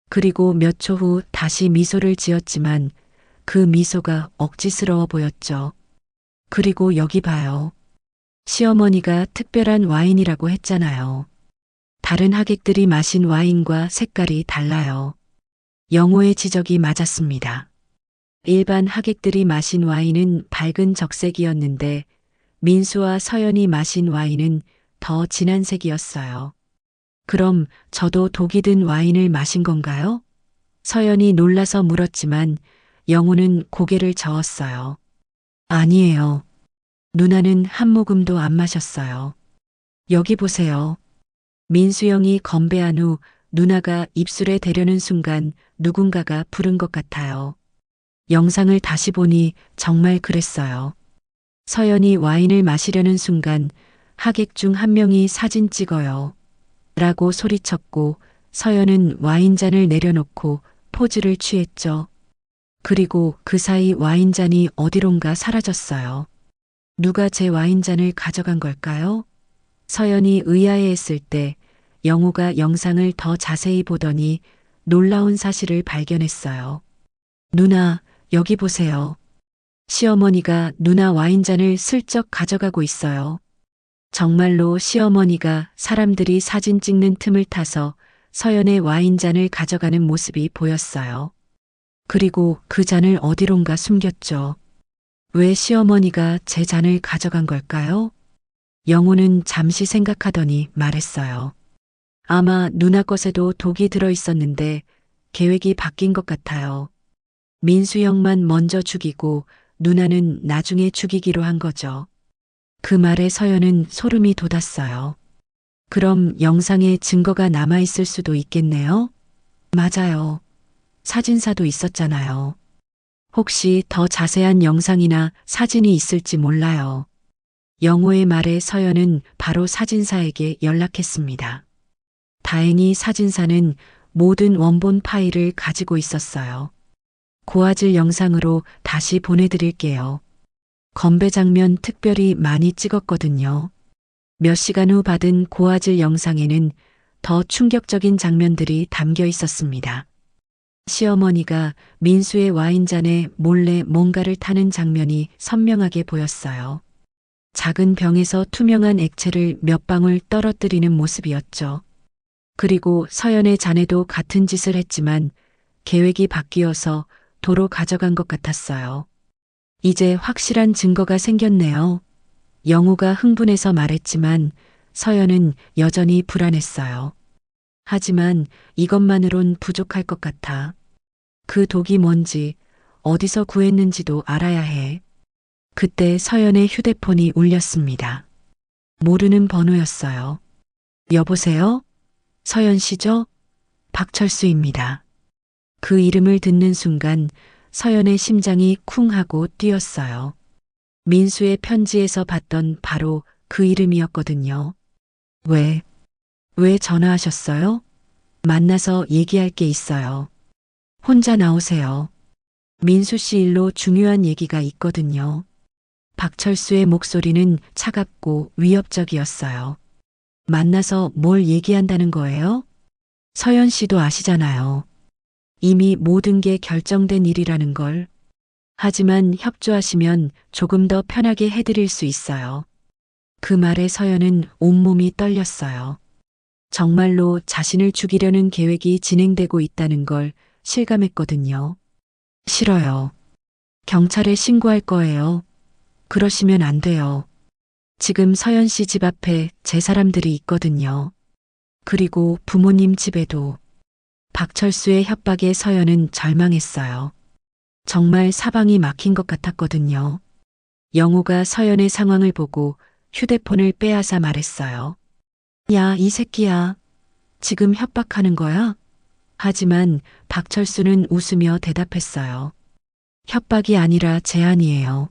그리고 몇 초 후 다시 미소를 지었지만 그 미소가 억지스러워 보였죠. 그리고 여기 봐요. 시어머니가 특별한 와인이라고 했잖아요. 다른 하객들이 마신 와인과 색깔이 달라요. 영호의 지적이 맞았습니다. 일반 하객들이 마신 와인은 밝은 적색이었는데 민수와 서연이 마신 와인은 더 진한 색이었어요. 그럼 저도 독이 든 와인을 마신 건가요? 서연이 놀라서 물었지만 영호는 고개를 저었어요. 아니에요. 누나는 한 모금도 안 마셨어요. 여기 보세요. 민수영이 건배한 후 누나가 입술에 대려는 순간 누군가가 부른 것 같아요. 영상을 다시 보니 정말 그랬어요. 서연이 와인을 마시려는 순간 하객 중 한 명이 사진 찍어요. 라고 소리쳤고 서연은 와인잔을 내려놓고 포즈를 취했죠. 그리고 그 사이 와인잔이 어디론가 사라졌어요. 누가 제 와인잔을 가져간 걸까요? 서연이 의아해했을 때 영호가 영상을 더 자세히 보더니 놀라운 사실을 발견했어요. 누나, 여기 보세요. 시어머니가 누나 와인잔을 슬쩍 가져가고 있어요. 정말로 시어머니가 사람들이 사진 찍는 틈을 타서 서연의 와인잔을 가져가는 모습이 보였어요. 그리고 그 잔을 어디론가 숨겼죠. 왜 시어머니가 제 잔을 가져간 걸까요? 영호는 잠시 생각하더니 말했어요. 아마 누나 것에도 독이 들어 있었는데 계획이 바뀐 것 같아요. 민수형만 먼저 죽이고 누나는 나중에 죽이기로 한 거죠. 그 말에 서연은 소름이 돋았어요. 그럼 영상에 증거가 남아있을 수도 있겠네요? 맞아요. 사진사도 있었잖아요. 혹시 더 자세한 영상이나 사진이 있을지 몰라요. 영호의 말에 서연은 바로 사진사에게 연락했습니다. 다행히 사진사는 모든 원본 파일을 가지고 있었어요. 고화질 영상으로 다시 보내드릴게요. 건배 장면 특별히 많이 찍었거든요. 몇 시간 후 받은 고화질 영상에는 더 충격적인 장면들이 담겨 있었습니다. 시어머니가 민수의 와인잔에 몰래 뭔가를 타는 장면이 선명하게 보였어요. 작은 병에서 투명한 액체를 몇 방울 떨어뜨리는 모습이었죠. 그리고 서연의 잔에도 같은 짓을 했지만 계획이 바뀌어서 도로 가져간 것 같았어요. 이제 확실한 증거가 생겼네요. 영호가 흥분해서 말했지만 서연은 여전히 불안했어요. 하지만 이것만으론 부족할 것 같아. 그 독이 뭔지, 어디서 구했는지도 알아야 해. 그때 서연의 휴대폰이 울렸습니다. 모르는 번호였어요. 여보세요? 서연 씨죠? 박철수입니다. 그 이름을 듣는 순간 서연의 심장이 쿵 하고 뛰었어요. 민수의 편지에서 봤던 바로 그 이름이었거든요. 왜 전화하셨어요? 만나서 얘기할 게 있어요. 혼자 나오세요. 민수 씨 일로 중요한 얘기가 있거든요. 박철수의 목소리는 차갑고 위협적이었어요. 만나서 뭘 얘기한다는 거예요? 서연 씨도 아시잖아요. 이미 모든 게 결정된 일이라는 걸. 하지만 협조하시면 조금 더 편하게 해드릴 수 있어요. 그 말에 서연은 온몸이 떨렸어요. 정말로 자신을 죽이려는 계획이 진행되고 있다는 걸 실감했거든요. 싫어요. 경찰에 신고할 거예요. 그러시면 안 돼요. 지금 서연 씨 집 앞에 제 사람들이 있거든요. 그리고 부모님 집에도. 박철수의 협박에 서연은 절망했어요. 정말 사방이 막힌 것 같았거든요. 영호가 서연의 상황을 보고 휴대폰을 빼앗아 말했어요. 야, 이 새끼야. 지금 협박하는 거야? 하지만 박철수는 웃으며 대답했어요. 협박이 아니라 제안이에요.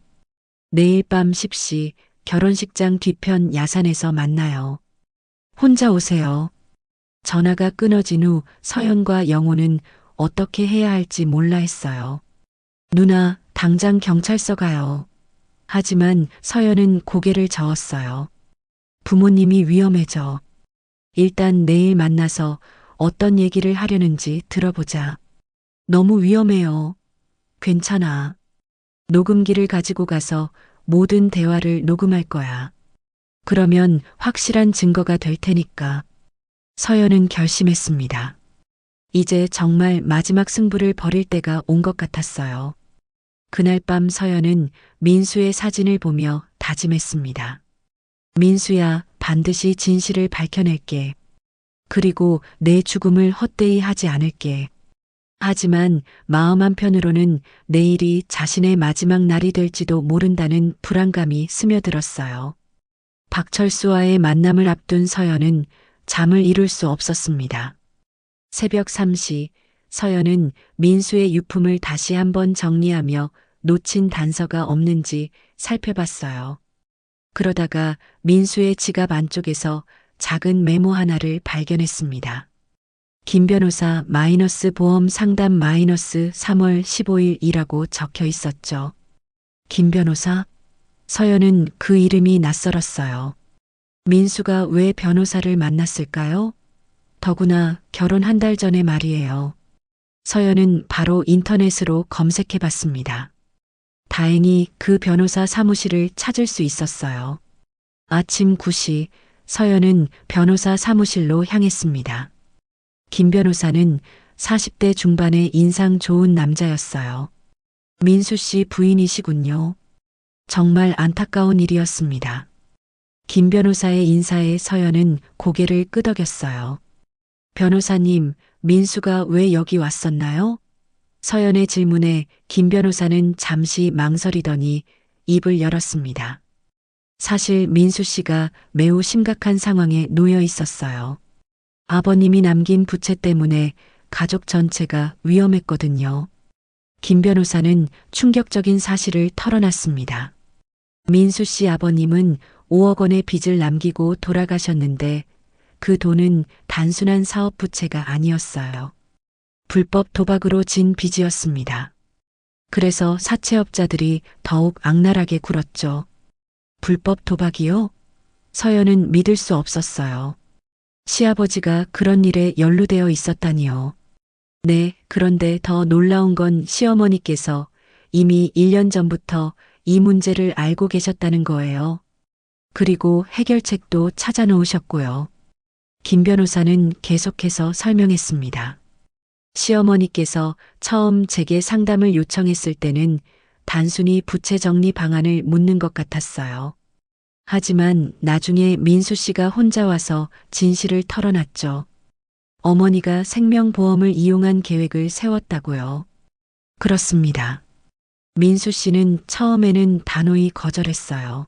내일 밤 10시 결혼식장 뒤편 야산에서 만나요. 혼자 오세요. 전화가 끊어진 후 서연과 영호는 어떻게 해야 할지 몰라 했어요. 누나, 당장 경찰서 가요. 하지만 서연은 고개를 저었어요. 부모님이 위험해져. 일단 내일 만나서 어떤 얘기를 하려는지 들어보자. 너무 위험해요. 괜찮아. 녹음기를 가지고 가서 모든 대화를 녹음할 거야. 그러면 확실한 증거가 될 테니까. 서연은 결심했습니다. 이제 정말 마지막 승부를 벌일 때가 온 것 같았어요. 그날 밤 서연은 민수의 사진을 보며 다짐했습니다. 민수야, 반드시 진실을 밝혀낼게. 그리고 내 죽음을 헛되이 하지 않을게. 하지만 마음 한편으로는 내일이 자신의 마지막 날이 될지도 모른다는 불안감이 스며들었어요. 박철수와의 만남을 앞둔 서연은 잠을 이룰 수 없었습니다. 새벽 3시 서연은 민수의 유품을 다시 한번 정리하며 놓친 단서가 없는지 살펴봤어요. 그러다가 민수의 지갑 안쪽에서 작은 메모 하나를 발견했습니다. 김 변호사 마이너스 보험 상담 마이너스 3월 15일이라고 적혀 있었죠. 김 변호사? 서연은 그 이름이 낯설었어요. 민수가 왜 변호사를 만났을까요? 더구나 결혼 한 달 전에 말이에요. 서연은 바로 인터넷으로 검색해 봤습니다. 다행히 그 변호사 사무실을 찾을 수 있었어요. 아침 9시 서연은 변호사 사무실로 향했습니다. 김 변호사는 40대 중반의 인상 좋은 남자였어요. 민수 씨 부인이시군요. 정말 안타까운 일이었습니다. 김 변호사의 인사에 서연은 고개를 끄덕였어요. 변호사님, 민수가 왜 여기 왔었나요? 서연의 질문에 김 변호사는 잠시 망설이더니 입을 열었습니다. 사실 민수 씨가 매우 심각한 상황에 놓여 있었어요. 아버님이 남긴 부채 때문에 가족 전체가 위험했거든요. 김 변호사는 충격적인 사실을 털어놨습니다. 민수 씨 아버님은 5억 원의 빚을 남기고 돌아가셨는데 그 돈은 단순한 사업 부채가 아니었어요. 불법 도박으로 진 빚이었습니다. 그래서 사채업자들이 더욱 악랄하게 굴었죠. 불법 도박이요? 서연은 믿을 수 없었어요. 시아버지가 그런 일에 연루되어 있었다니요. 네, 그런데 더 놀라운 건 시어머니께서 이미 1년 전부터 이 문제를 알고 계셨다는 거예요. 그리고 해결책도 찾아 놓으셨고요. 김 변호사는 계속해서 설명했습니다. 시어머니께서 처음 제게 상담을 요청했을 때는 단순히 부채 정리 방안을 묻는 것 같았어요. 하지만 나중에 민수 씨가 혼자 와서 진실을 털어놨죠. 어머니가 생명보험을 이용한 계획을 세웠다고요. 그렇습니다. 민수 씨는 처음에는 단호히 거절했어요.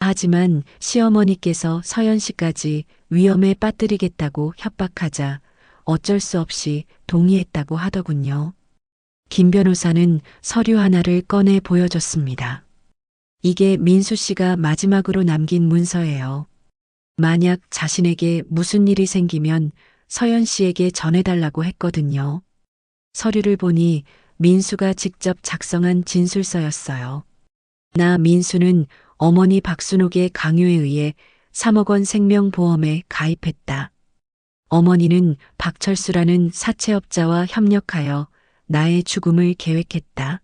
하지만 시어머니께서 서연 씨까지 위험에 빠뜨리겠다고 협박하자 어쩔 수 없이 동의했다고 하더군요. 김 변호사는 서류 하나를 꺼내 보여줬습니다. 이게 민수 씨가 마지막으로 남긴 문서예요. 만약 자신에게 무슨 일이 생기면 서연 씨에게 전해달라고 했거든요. 서류를 보니 민수가 직접 작성한 진술서였어요. 나 민수는 어머니 박순옥의 강요에 의해 3억 원 생명보험에 가입했다. 어머니는 박철수라는 사채업자와 협력하여 나의 죽음을 계획했다.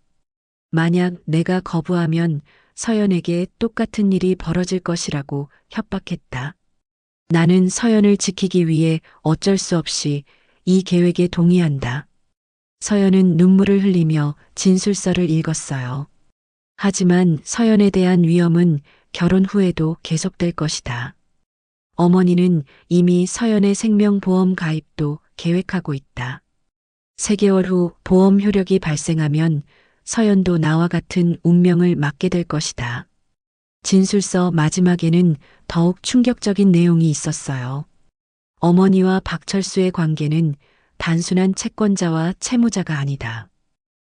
만약 내가 거부하면 서연에게 똑같은 일이 벌어질 것이라고 협박했다. 나는 서연을 지키기 위해 어쩔 수 없이 이 계획에 동의한다. 서연은 눈물을 흘리며 진술서를 읽었어요. 하지만 서연에 대한 위험은 결혼 후에도 계속될 것이다. 어머니는 이미 서연의 생명보험 가입도 계획하고 있다. 3개월 후 보험 효력이 발생하면 서연도 나와 같은 운명을 맞게 될 것이다. 진술서 마지막에는 더욱 충격적인 내용이 있었어요. 어머니와 박철수의 관계는 단순한 채권자와 채무자가 아니다.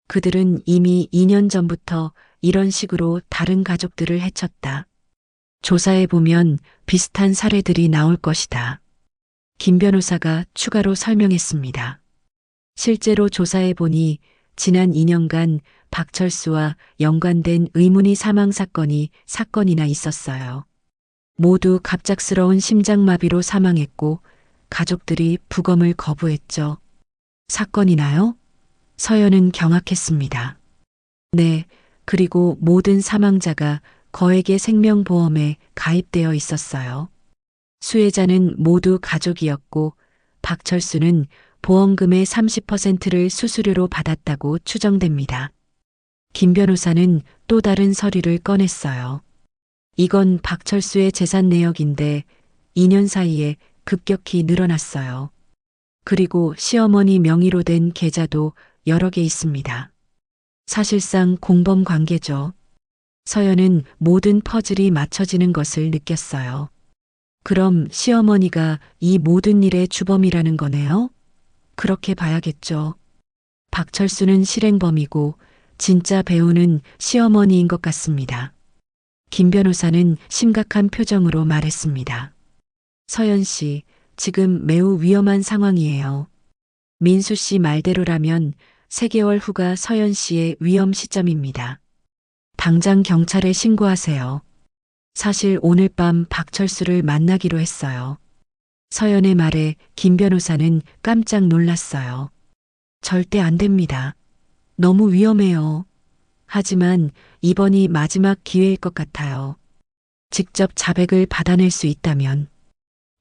그들은 이미 2년 전부터 이런 식으로 다른 가족들을 해쳤다. 조사해보면 비슷한 사례들이 나올 것이다. 김 변호사가 추가로 설명했습니다. 실제로 조사해보니 지난 2년간 박철수와 연관된 의문의 사망 사건이나 있었어요. 모두 갑작스러운 심장마비로 사망했고 가족들이 부검을 거부했죠. 사건이나요? 서연은 경악했습니다. 네, 그리고 모든 사망자가 거액의 생명보험에 가입되어 있었어요. 수혜자는 모두 가족이었고 박철수는 보험금의 30%를 수수료로 받았다고 추정됩니다. 김 변호사는 또 다른 서류를 꺼냈어요. 이건 박철수의 재산 내역인데 2년 사이에 급격히 늘어났어요. 그리고 시어머니 명의로 된 계좌도 여러 개 있습니다. 사실상 공범 관계죠. 서연은 모든 퍼즐이 맞춰지는 것을 느꼈어요. 그럼 시어머니가 이 모든 일의 주범이라는 거네요? 그렇게 봐야겠죠. 박철수는 실행범이고 진짜 배우는 시어머니인 것 같습니다. 김 변호사는 심각한 표정으로 말했습니다. 서연 씨, 지금 매우 위험한 상황이에요. 민수 씨 말대로라면 3개월 후가 서연 씨의 위험 시점입니다. 당장 경찰에 신고하세요. 사실 오늘 밤 박철수를 만나기로 했어요. 서연의 말에 김 변호사는 깜짝 놀랐어요. 절대 안 됩니다. 너무 위험해요. 하지만 이번이 마지막 기회일 것 같아요. 직접 자백을 받아낼 수 있다면.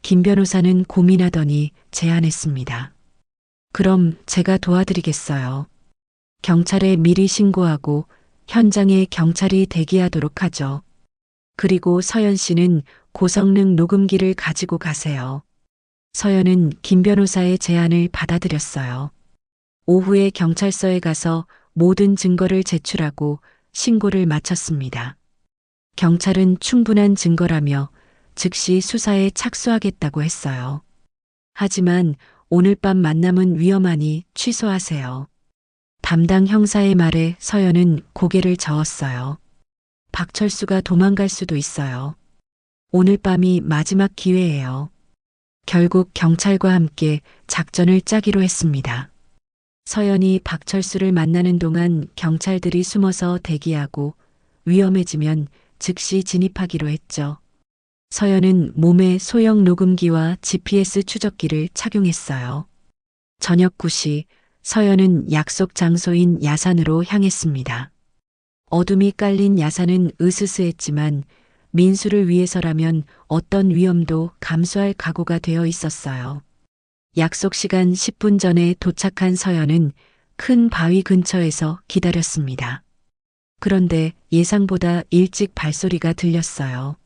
김 변호사는 고민하더니 제안했습니다. 그럼 제가 도와드리겠어요. 경찰에 미리 신고하고 현장에 경찰이 대기하도록 하죠. 그리고 서연 씨는 고성능 녹음기를 가지고 가세요. 서연은 김 변호사의 제안을 받아들였어요. 오후에 경찰서에 가서 모든 증거를 제출하고 신고를 마쳤습니다. 경찰은 충분한 증거라며 즉시 수사에 착수하겠다고 했어요. 하지만 오늘 밤 만남은 위험하니 취소하세요. 담당 형사의 말에 서연은 고개를 저었어요. 박철수가 도망갈 수도 있어요. 오늘 밤이 마지막 기회예요. 결국 경찰과 함께 작전을 짜기로 했습니다. 서연이 박철수를 만나는 동안 경찰들이 숨어서 대기하고 위험해지면 즉시 진입하기로 했죠. 서연은 몸에 소형 녹음기와 GPS 추적기를 착용했어요. 저녁 9시 서연은 약속 장소인 야산으로 향했습니다. 어둠이 깔린 야산은 으스스했지만 민수를 위해서라면 어떤 위험도 감수할 각오가 되어 있었어요. 약속 시간 10분 전에 도착한 서연은 큰 바위 근처에서 기다렸습니다. 그런데 예상보다 일찍 발소리가 들렸어요.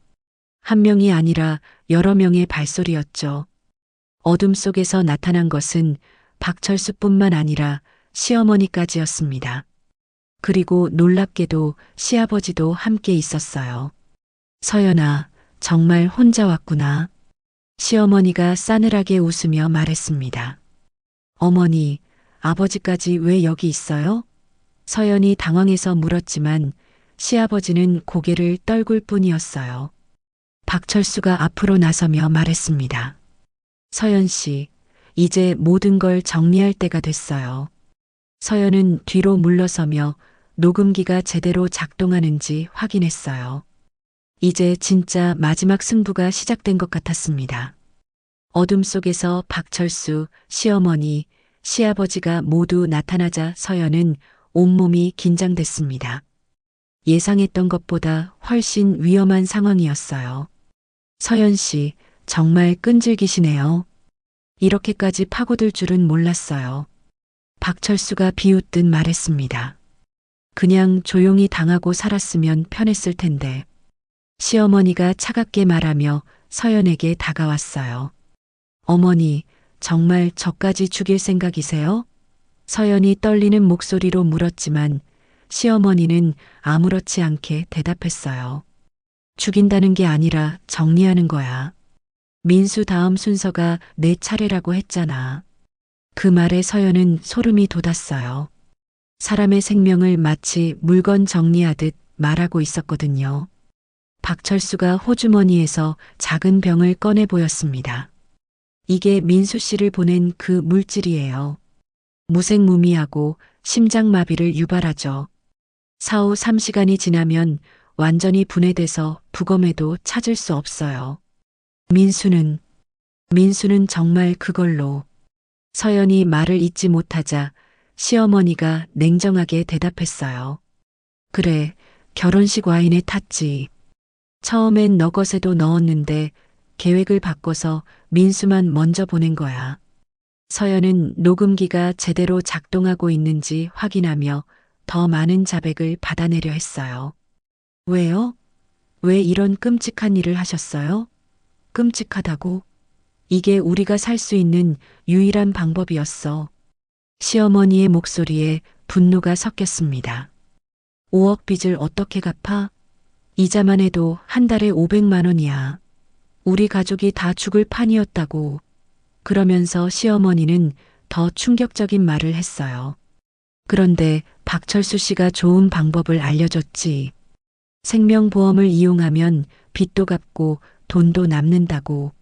한 명이 아니라 여러 명의 발소리였죠. 어둠 속에서 나타난 것은 박철수뿐만 아니라 시어머니까지였습니다. 그리고 놀랍게도 시아버지도 함께 있었어요. 서연아, 정말 혼자 왔구나. 시어머니가 싸늘하게 웃으며 말했습니다. 어머니, 아버지까지 왜 여기 있어요? 서연이 당황해서 물었지만 시아버지는 고개를 떨굴 뿐이었어요. 박철수가 앞으로 나서며 말했습니다. 서연 씨, 이제 모든 걸 정리할 때가 됐어요. 서연은 뒤로 물러서며 녹음기가 제대로 작동하는지 확인했어요. 이제 진짜 마지막 승부가 시작된 것 같았습니다. 어둠 속에서 박철수, 시어머니, 시아버지가 모두 나타나자 서연은 온몸이 긴장됐습니다. 예상했던 것보다 훨씬 위험한 상황이었어요. 서연 씨, 정말 끈질기시네요. 이렇게까지 파고들 줄은 몰랐어요. 박철수가 비웃듯 말했습니다. 그냥 조용히 당하고 살았으면 편했을 텐데. 시어머니가 차갑게 말하며 서연에게 다가왔어요. 어머니, 정말 저까지 죽일 생각이세요? 서연이 떨리는 목소리로 물었지만 시어머니는 아무렇지 않게 대답했어요. 죽인다는 게 아니라 정리하는 거야. 민수 다음 순서가 내 차례라고 했잖아. 그 말에 서연은 소름이 돋았어요. 사람의 생명을 마치 물건 정리하듯 말하고 있었거든요. 박철수가 호주머니에서 작은 병을 꺼내 보였습니다. 이게 민수 씨를 보낸 그 물질이에요. 무색무미하고 심장마비를 유발하죠. 사후 3시간이 지나면 완전히 분해돼서 부검해도 찾을 수 없어요. 민수는 정말 그걸로. 서연이 말을 잇지 못하자 시어머니가 냉정하게 대답했어요. 그래, 결혼식 와인에 탔지. 처음엔 너 것에도 넣었는데 계획을 바꿔서 민수만 먼저 보낸 거야. 서연은 녹음기가 제대로 작동하고 있는지 확인하며 더 많은 자백을 받아내려 했어요. 왜요? 왜 이런 끔찍한 일을 하셨어요? 끔찍하다고? 이게 우리가 살 수 있는 유일한 방법이었어. 시어머니의 목소리에 분노가 섞였습니다. 5억 빚을 어떻게 갚아? 이자만 해도 한 달에 500만 원이야. 우리 가족이 다 죽을 판이었다고. 그러면서 시어머니는 더 충격적인 말을 했어요. 그런데 박철수 씨가 좋은 방법을 알려줬지. 생명보험을 이용하면 빚도 갚고 돈도 남는다고.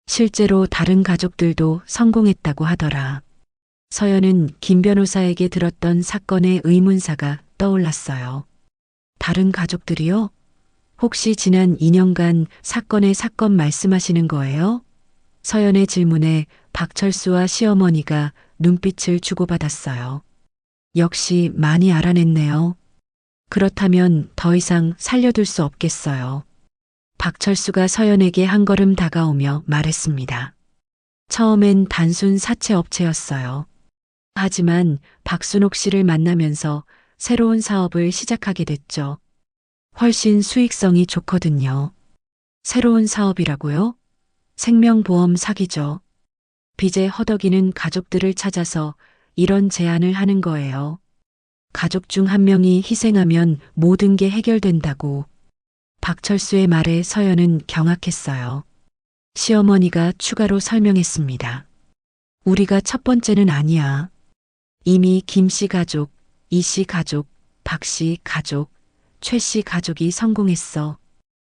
실제로 다른 가족들도 성공했다고 하더라. 서연은 김 변호사에게 들었던 사건의 의문사가 떠올랐어요. 다른 가족들이요? 혹시 지난 2년간 사건 말씀하시는 거예요? 서연의 질문에 박철수와 시어머니가 눈빛을 주고받았어요. 역시 많이 알아냈네요. 그렇다면 더 이상 살려둘 수 없겠어요. 박철수가 서연에게 한 걸음 다가오며 말했습니다. 처음엔 단순 사채 업체였어요. 하지만 박순옥 씨를 만나면서 새로운 사업을 시작하게 됐죠. 훨씬 수익성이 좋거든요. 새로운 사업이라고요? 생명보험 사기죠. 빚에 허덕이는 가족들을 찾아서 이런 제안을 하는 거예요. 가족 중 한 명이 희생하면 모든 게 해결된다고. 박철수의 말에 서연은 경악했어요. 시어머니가 추가로 설명했습니다. 우리가 첫 번째는 아니야. 이미 김 씨 가족, 이 씨 가족, 박 씨 가족, 최 씨 가족이 성공했어.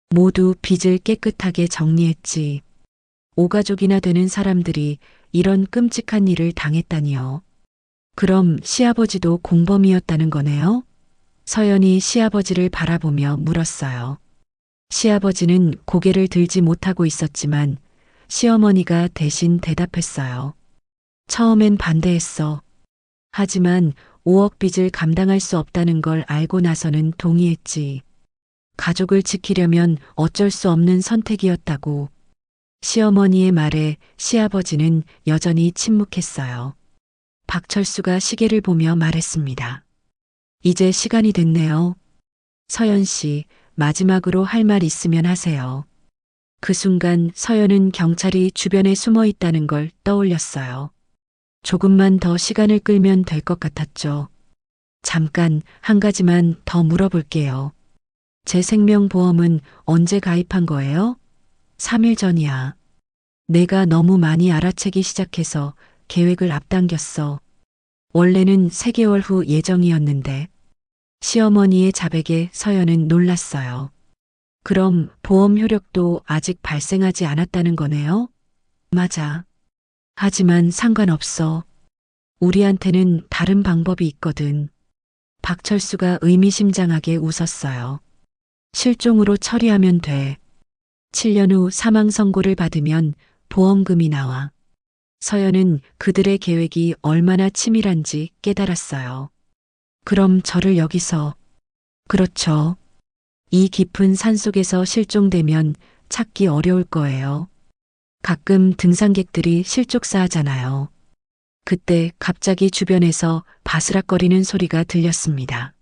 모두 빚을 깨끗하게 정리했지. 5가족이나 되는 사람들이 이런 끔찍한 일을 당했다니요. 그럼 시아버지도 공범이었다는 거네요? 서연이 시아버지를 바라보며 물었어요. 시아버지는 고개를 들지 못하고 있었지만 시어머니가 대신 대답했어요. 처음엔 반대했어. 하지만 5억 빚을 감당할 수 없다는 걸 알고 나서는 동의했지. 가족을 지키려면 어쩔 수 없는 선택이었다고. 시어머니의 말에 시아버지는 여전히 침묵했어요. 박철수가 시계를 보며 말했습니다. 이제 시간이 됐네요. 서연 씨, 마지막으로 할 말 있으면 하세요. 그 순간 서연은 경찰이 주변에 숨어 있다는 걸 떠올렸어요. 조금만 더 시간을 끌면 될 것 같았죠. 잠깐 한 가지만 더 물어볼게요. 제 생명보험은 언제 가입한 거예요? 3일 전이야. 내가 너무 많이 알아채기 시작해서 계획을 앞당겼어. 원래는 3개월 후 예정이었는데. 시어머니의 자백에 서연은 놀랐어요. 그럼 보험 효력도 아직 발생하지 않았다는 거네요? 맞아. 하지만 상관없어. 우리한테는 다른 방법이 있거든. 박철수가 의미심장하게 웃었어요. 실종으로 처리하면 돼. 7년 후 사망 선고를 받으면 보험금이 나와. 서연은 그들의 계획이 얼마나 치밀한지 깨달았어요. 그럼 저를 여기서. 그렇죠. 이 깊은 산속에서 실종되면 찾기 어려울 거예요. 가끔 등산객들이 실족사 하잖아요. 그때 갑자기 주변에서 바스락거리는 소리가 들렸습니다.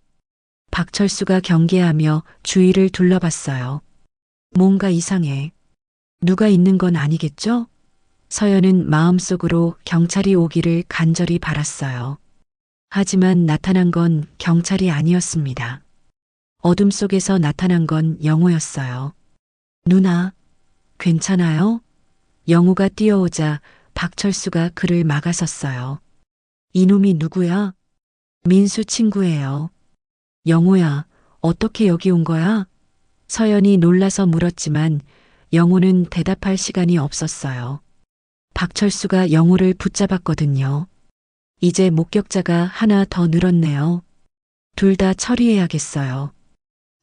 박철수가 경계하며 주위를 둘러봤어요. 뭔가 이상해. 누가 있는 건 아니겠죠? 서연은 마음속으로 경찰이 오기를 간절히 바랐어요. 하지만 나타난 건 경찰이 아니었습니다. 어둠 속에서 나타난 건 영호였어요. 누나, 괜찮아요? 영호가 뛰어오자 박철수가 그를 막아섰어요. 이놈이 누구야? 민수 친구예요. 영호야, 어떻게 여기 온 거야? 서연이 놀라서 물었지만 영호는 대답할 시간이 없었어요. 박철수가 영호를 붙잡았거든요. 이제 목격자가 하나 더 늘었네요. 둘 다 처리해야겠어요.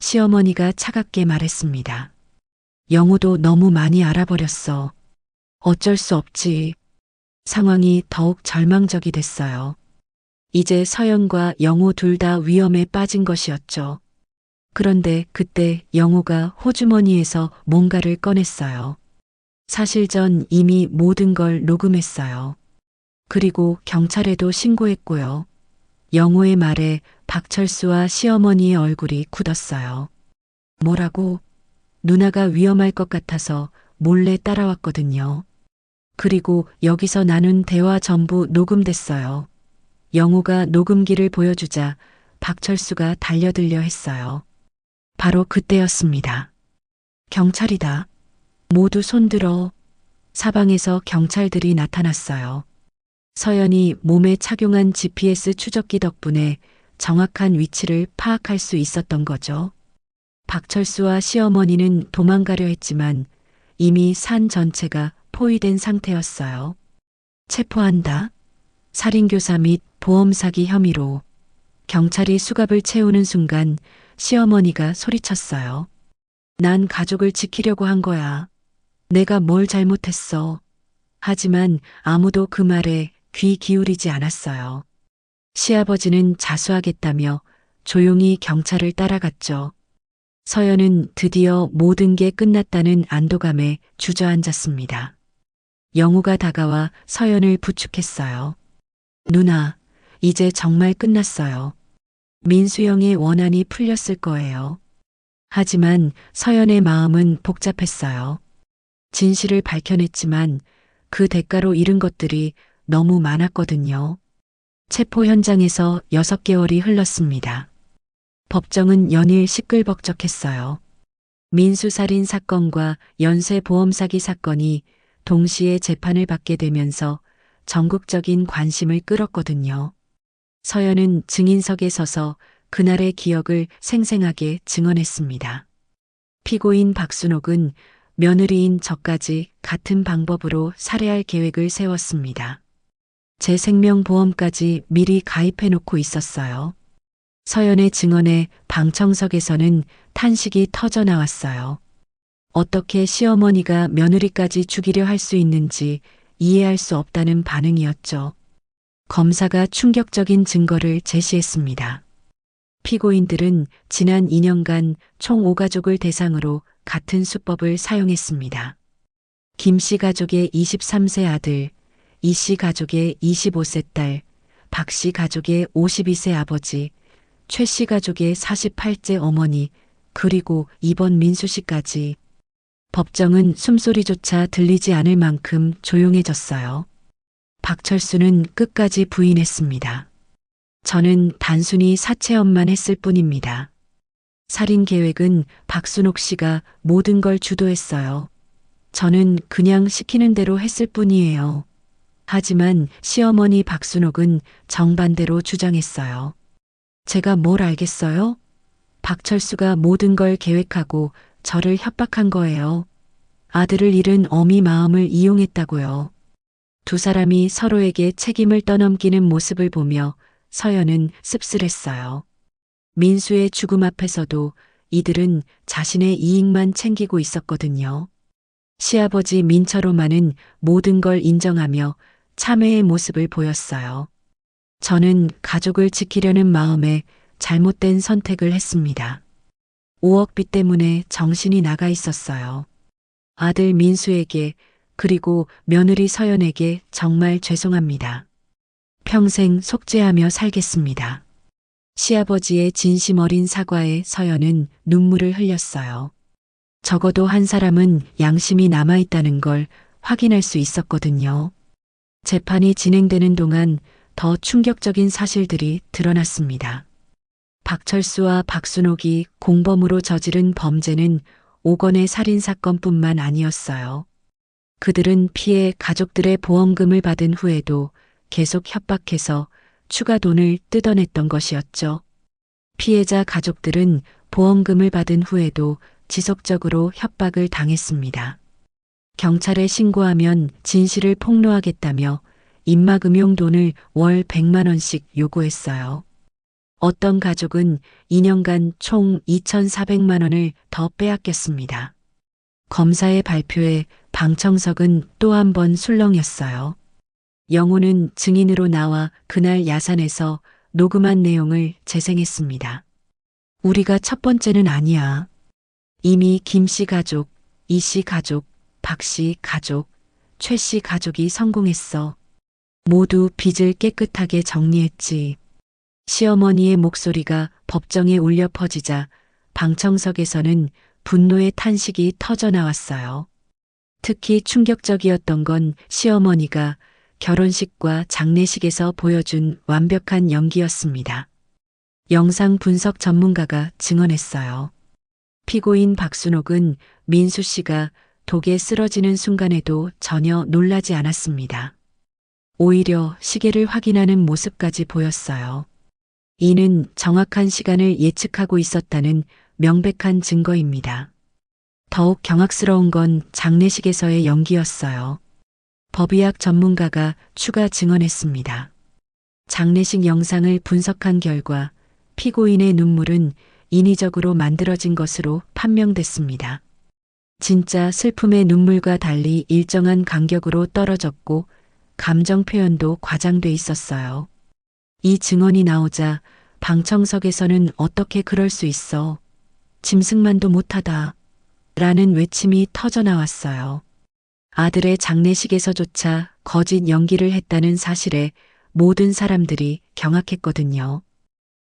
시어머니가 차갑게 말했습니다. 영호도 너무 많이 알아버렸어. 어쩔 수 없지. 상황이 더욱 절망적이 됐어요. 이제 서연과 영호 둘 다 위험에 빠진 것이었죠. 그런데 그때 영호가 호주머니에서 뭔가를 꺼냈어요. 사실 전 이미 모든 걸 녹음했어요. 그리고 경찰에도 신고했고요. 영호의 말에 박철수와 시어머니의 얼굴이 굳었어요. 뭐라고? 누나가 위험할 것 같아서 몰래 따라왔거든요. 그리고 여기서 나눈 대화 전부 녹음됐어요. 영우가 녹음기를 보여주자 박철수가 달려들려 했어요. 바로 그때였습니다. 경찰이다. 모두 손들어. 사방에서 경찰들이 나타났어요. 서연이 몸에 착용한 GPS 추적기 덕분에 정확한 위치를 파악할 수 있었던 거죠. 박철수와 시어머니는 도망가려 했지만 이미 산 전체가 포위된 상태였어요. 체포한다. 살인교사 및 보험 사기 혐의로. 경찰이 수갑을 채우는 순간 시어머니가 소리쳤어요. 난 가족을 지키려고 한 거야. 내가 뭘 잘못했어. 하지만 아무도 그 말에 귀 기울이지 않았어요. 시아버지는 자수하겠다며 조용히 경찰을 따라갔죠. 서연은 드디어 모든 게 끝났다는 안도감에 주저앉았습니다. 영우가 다가와 서연을 부축했어요. 누나, 이제 정말 끝났어요. 민수영의 원한이 풀렸을 거예요. 하지만 서연의 마음은 복잡했어요. 진실을 밝혀냈지만 그 대가로 잃은 것들이 너무 많았거든요. 체포 현장에서 6개월이 흘렀습니다. 법정은 연일 시끌벅적했어요. 민수살인 사건과 연쇄보험 사기 사건이 동시에 재판을 받게 되면서 전국적인 관심을 끌었거든요. 서연은 증인석에 서서 그날의 기억을 생생하게 증언했습니다. 피고인 박순옥은 며느리인 저까지 같은 방법으로 살해할 계획을 세웠습니다. 제 생명보험까지 미리 가입해 놓고 있었어요. 서연의 증언에 방청석에서는 탄식이 터져 나왔어요. 어떻게 시어머니가 며느리까지 죽이려 할 수 있는지 이해할 수 없다는 반응이었죠. 검사가 충격적인 증거를 제시했습니다. 피고인들은 지난 2년간 총 5가족을 대상으로 같은 수법을 사용했습니다. 김 씨 가족의 23세 아들, 이 씨 가족의 25세 딸, 박 씨 가족의 52세 아버지, 최 씨 가족의 48세 어머니, 그리고 이번 민수 씨까지. 법정은 숨소리조차 들리지 않을 만큼 조용해졌어요. 박철수는 끝까지 부인했습니다. 저는 단순히 사채업만 했을 뿐입니다. 살인 계획은 박순옥 씨가 모든 걸 주도했어요. 저는 그냥 시키는 대로 했을 뿐이에요. 하지만 시어머니 박순옥은 정반대로 주장했어요. 제가 뭘 알겠어요? 박철수가 모든 걸 계획하고 저를 협박한 거예요. 아들을 잃은 어미 마음을 이용했다고요. 두 사람이 서로에게 책임을 떠넘기는 모습을 보며 서연은 씁쓸했어요. 민수의 죽음 앞에서도 이들은 자신의 이익만 챙기고 있었거든요. 시아버지 민철오만은 모든 걸 인정하며 참회의 모습을 보였어요. 저는 가족을 지키려는 마음에 잘못된 선택을 했습니다. 5억비 때문에 정신이 나가 있었어요. 아들 민수에게 그리고 며느리 서연에게 정말 죄송합니다. 평생 속죄하며 살겠습니다. 시아버지의 진심 어린 사과에 서연은 눈물을 흘렸어요. 적어도 한 사람은 양심이 남아있다는 걸 확인할 수 있었거든요. 재판이 진행되는 동안 더 충격적인 사실들이 드러났습니다. 박철수와 박순옥이 공범으로 저지른 범죄는 5건의 살인사건뿐만 아니었어요. 그들은 피해 가족들의 보험금을 받은 후에도 계속 협박해서 추가 돈을 뜯어냈던 것이었죠. 피해자 가족들은 보험금을 받은 후에도 지속적으로 협박을 당했습니다. 경찰에 신고하면 진실을 폭로하겠다며 입막음용 돈을 월 100만 원씩 요구했어요. 어떤 가족은 2년간 총 2,400만 원을 더 빼앗겼습니다. 검사의 발표에 방청석은 또 한 번 술렁였어요. 영호는 증인으로 나와 그날 야산에서 녹음한 내용을 재생했습니다. 우리가 첫 번째는 아니야. 이미 김 씨 가족, 이 씨 가족, 박 씨 가족, 최 씨 가족이 성공했어. 모두 빚을 깨끗하게 정리했지. 시어머니의 목소리가 법정에 울려 퍼지자 방청석에서는 분노의 탄식이 터져 나왔어요. 특히 충격적이었던 건 시어머니가 결혼식과 장례식에서 보여준 완벽한 연기였습니다. 영상 분석 전문가가 증언했어요. 피고인 박순옥은 민수 씨가 독에 쓰러지는 순간에도 전혀 놀라지 않았습니다. 오히려 시계를 확인하는 모습까지 보였어요. 이는 정확한 시간을 예측하고 있었다는 명백한 증거입니다. 더욱 경악스러운 건 장례식에서의 연기였어요. 법의학 전문가가 추가 증언했습니다. 장례식 영상을 분석한 결과 피고인의 눈물은 인위적으로 만들어진 것으로 판명됐습니다. 진짜 슬픔의 눈물과 달리 일정한 간격으로 떨어졌고 감정 표현도 과장돼 있었어요. 이 증언이 나오자 방청석에서는 어떻게 그럴 수 있어? 짐승만도 못하다. 라는 외침이 터져 나왔어요. 아들의 장례식에서조차 거짓 연기를 했다는 사실에 모든 사람들이 경악했거든요.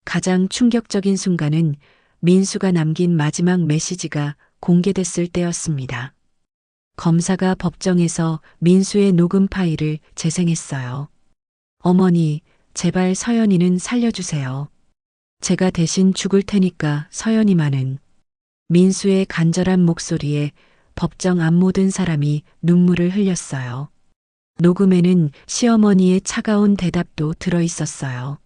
가장 충격적인 순간은 민수가 남긴 마지막 메시지가 공개됐을 때였습니다. 검사가 법정에서 민수의 녹음 파일을 재생했어요. 어머니, 제발 서연이는 살려주세요. 제가 대신 죽을 테니까 서연이만은. 민수의 간절한 목소리에 법정 앞 모든 사람이 눈물을 흘렸어요. 녹음에는 시어머니의 차가운 대답도 들어 있었어요.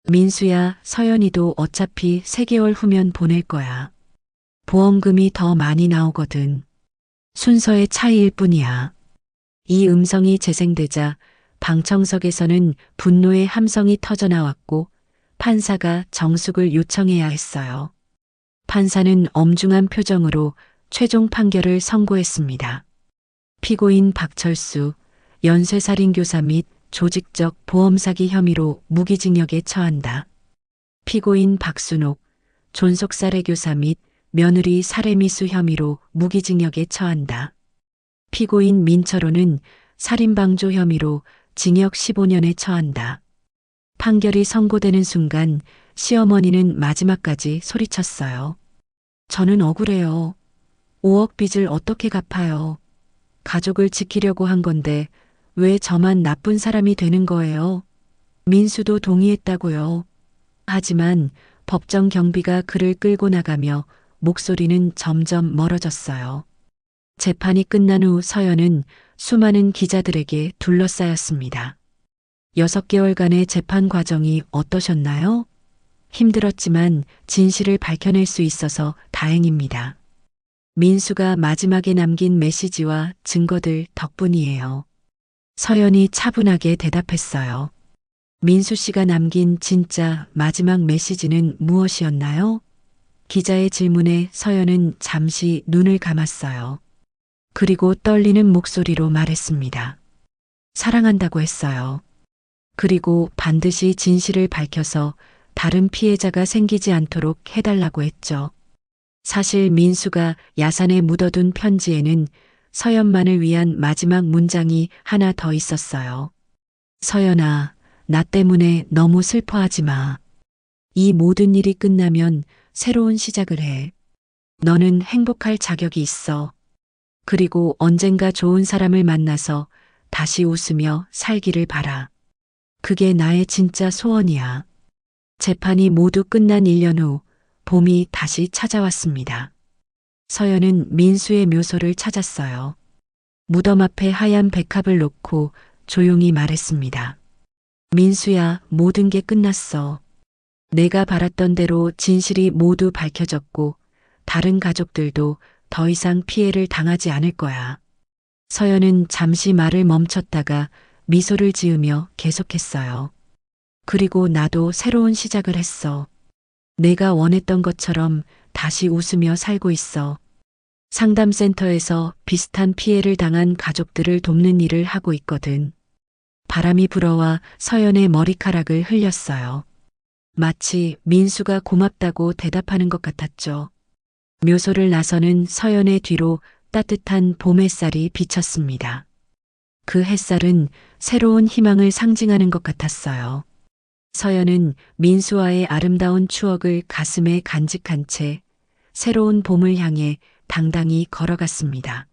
민수야, 서연이도 어차피 3개월 후면 보낼 거야. 보험금이 더 많이 나오거든. 순서의 차이일 뿐이야. 이 음성이 재생되자 방청석에서는 분노의 함성이 터져 나왔고 판사가 정숙을 요청해야 했어요. 판사는 엄중한 표정으로 최종 판결을 선고했습니다. 피고인 박철수, 연쇄살인교사 및 조직적 보험사기 혐의로 무기징역에 처한다. 피고인 박순옥, 존속살해교사 및 며느리 살해미수 혐의로 무기징역에 처한다. 피고인 민철호는 살인방조 혐의로 징역 15년에 처한다. 판결이 선고되는 순간 시어머니는 마지막까지 소리쳤어요. 저는 억울해요. 5억 빚을 어떻게 갚아요? 가족을 지키려고 한 건데 왜 저만 나쁜 사람이 되는 거예요? 민수도 동의했다고요. 하지만 법정 경비가 그를 끌고 나가며 목소리는 점점 멀어졌어요. 재판이 끝난 후 서연은 수많은 기자들에게 둘러싸였습니다. 6개월간의 재판 과정이 어떠셨나요? 힘들었지만 진실을 밝혀낼 수 있어서 다행입니다. 민수가 마지막에 남긴 메시지와 증거들 덕분이에요. 서연이 차분하게 대답했어요. 민수 씨가 남긴 진짜 마지막 메시지는 무엇이었나요? 기자의 질문에 서연은 잠시 눈을 감았어요. 그리고 떨리는 목소리로 말했습니다. 사랑한다고 했어요. 그리고 반드시 진실을 밝혀서 다른 피해자가 생기지 않도록 해달라고 했죠. 사실 민수가 야산에 묻어둔 편지에는 서연만을 위한 마지막 문장이 하나 더 있었어요. 서연아, 나 때문에 너무 슬퍼하지 마. 이 모든 일이 끝나면 새로운 시작을 해. 너는 행복할 자격이 있어. 그리고 언젠가 좋은 사람을 만나서 다시 웃으며 살기를 바라. 그게 나의 진짜 소원이야. 재판이 모두 끝난 1년 후 봄이 다시 찾아왔습니다. 서연은 민수의 묘소를 찾았어요. 무덤 앞에 하얀 백합을 놓고 조용히 말했습니다. 민수야, 모든 게 끝났어. 내가 바랐던 대로 진실이 모두 밝혀졌고 다른 가족들도 더 이상 피해를 당하지 않을 거야. 서연은 잠시 말을 멈췄다가 미소를 지으며 계속했어요. 그리고 나도 새로운 시작을 했어. 내가 원했던 것처럼 다시 웃으며 살고 있어. 상담센터에서 비슷한 피해를 당한 가족들을 돕는 일을 하고 있거든. 바람이 불어와 서연의 머리카락을 흘렸어요. 마치 민수가 고맙다고 대답하는 것 같았죠. 묘소를 나서는 서연의 뒤로 따뜻한 봄 햇살이 비쳤습니다. 그 햇살은 새로운 희망을 상징하는 것 같았어요. 서연은 민수와의 아름다운 추억을 가슴에 간직한 채 새로운 봄을 향해 당당히 걸어갔습니다.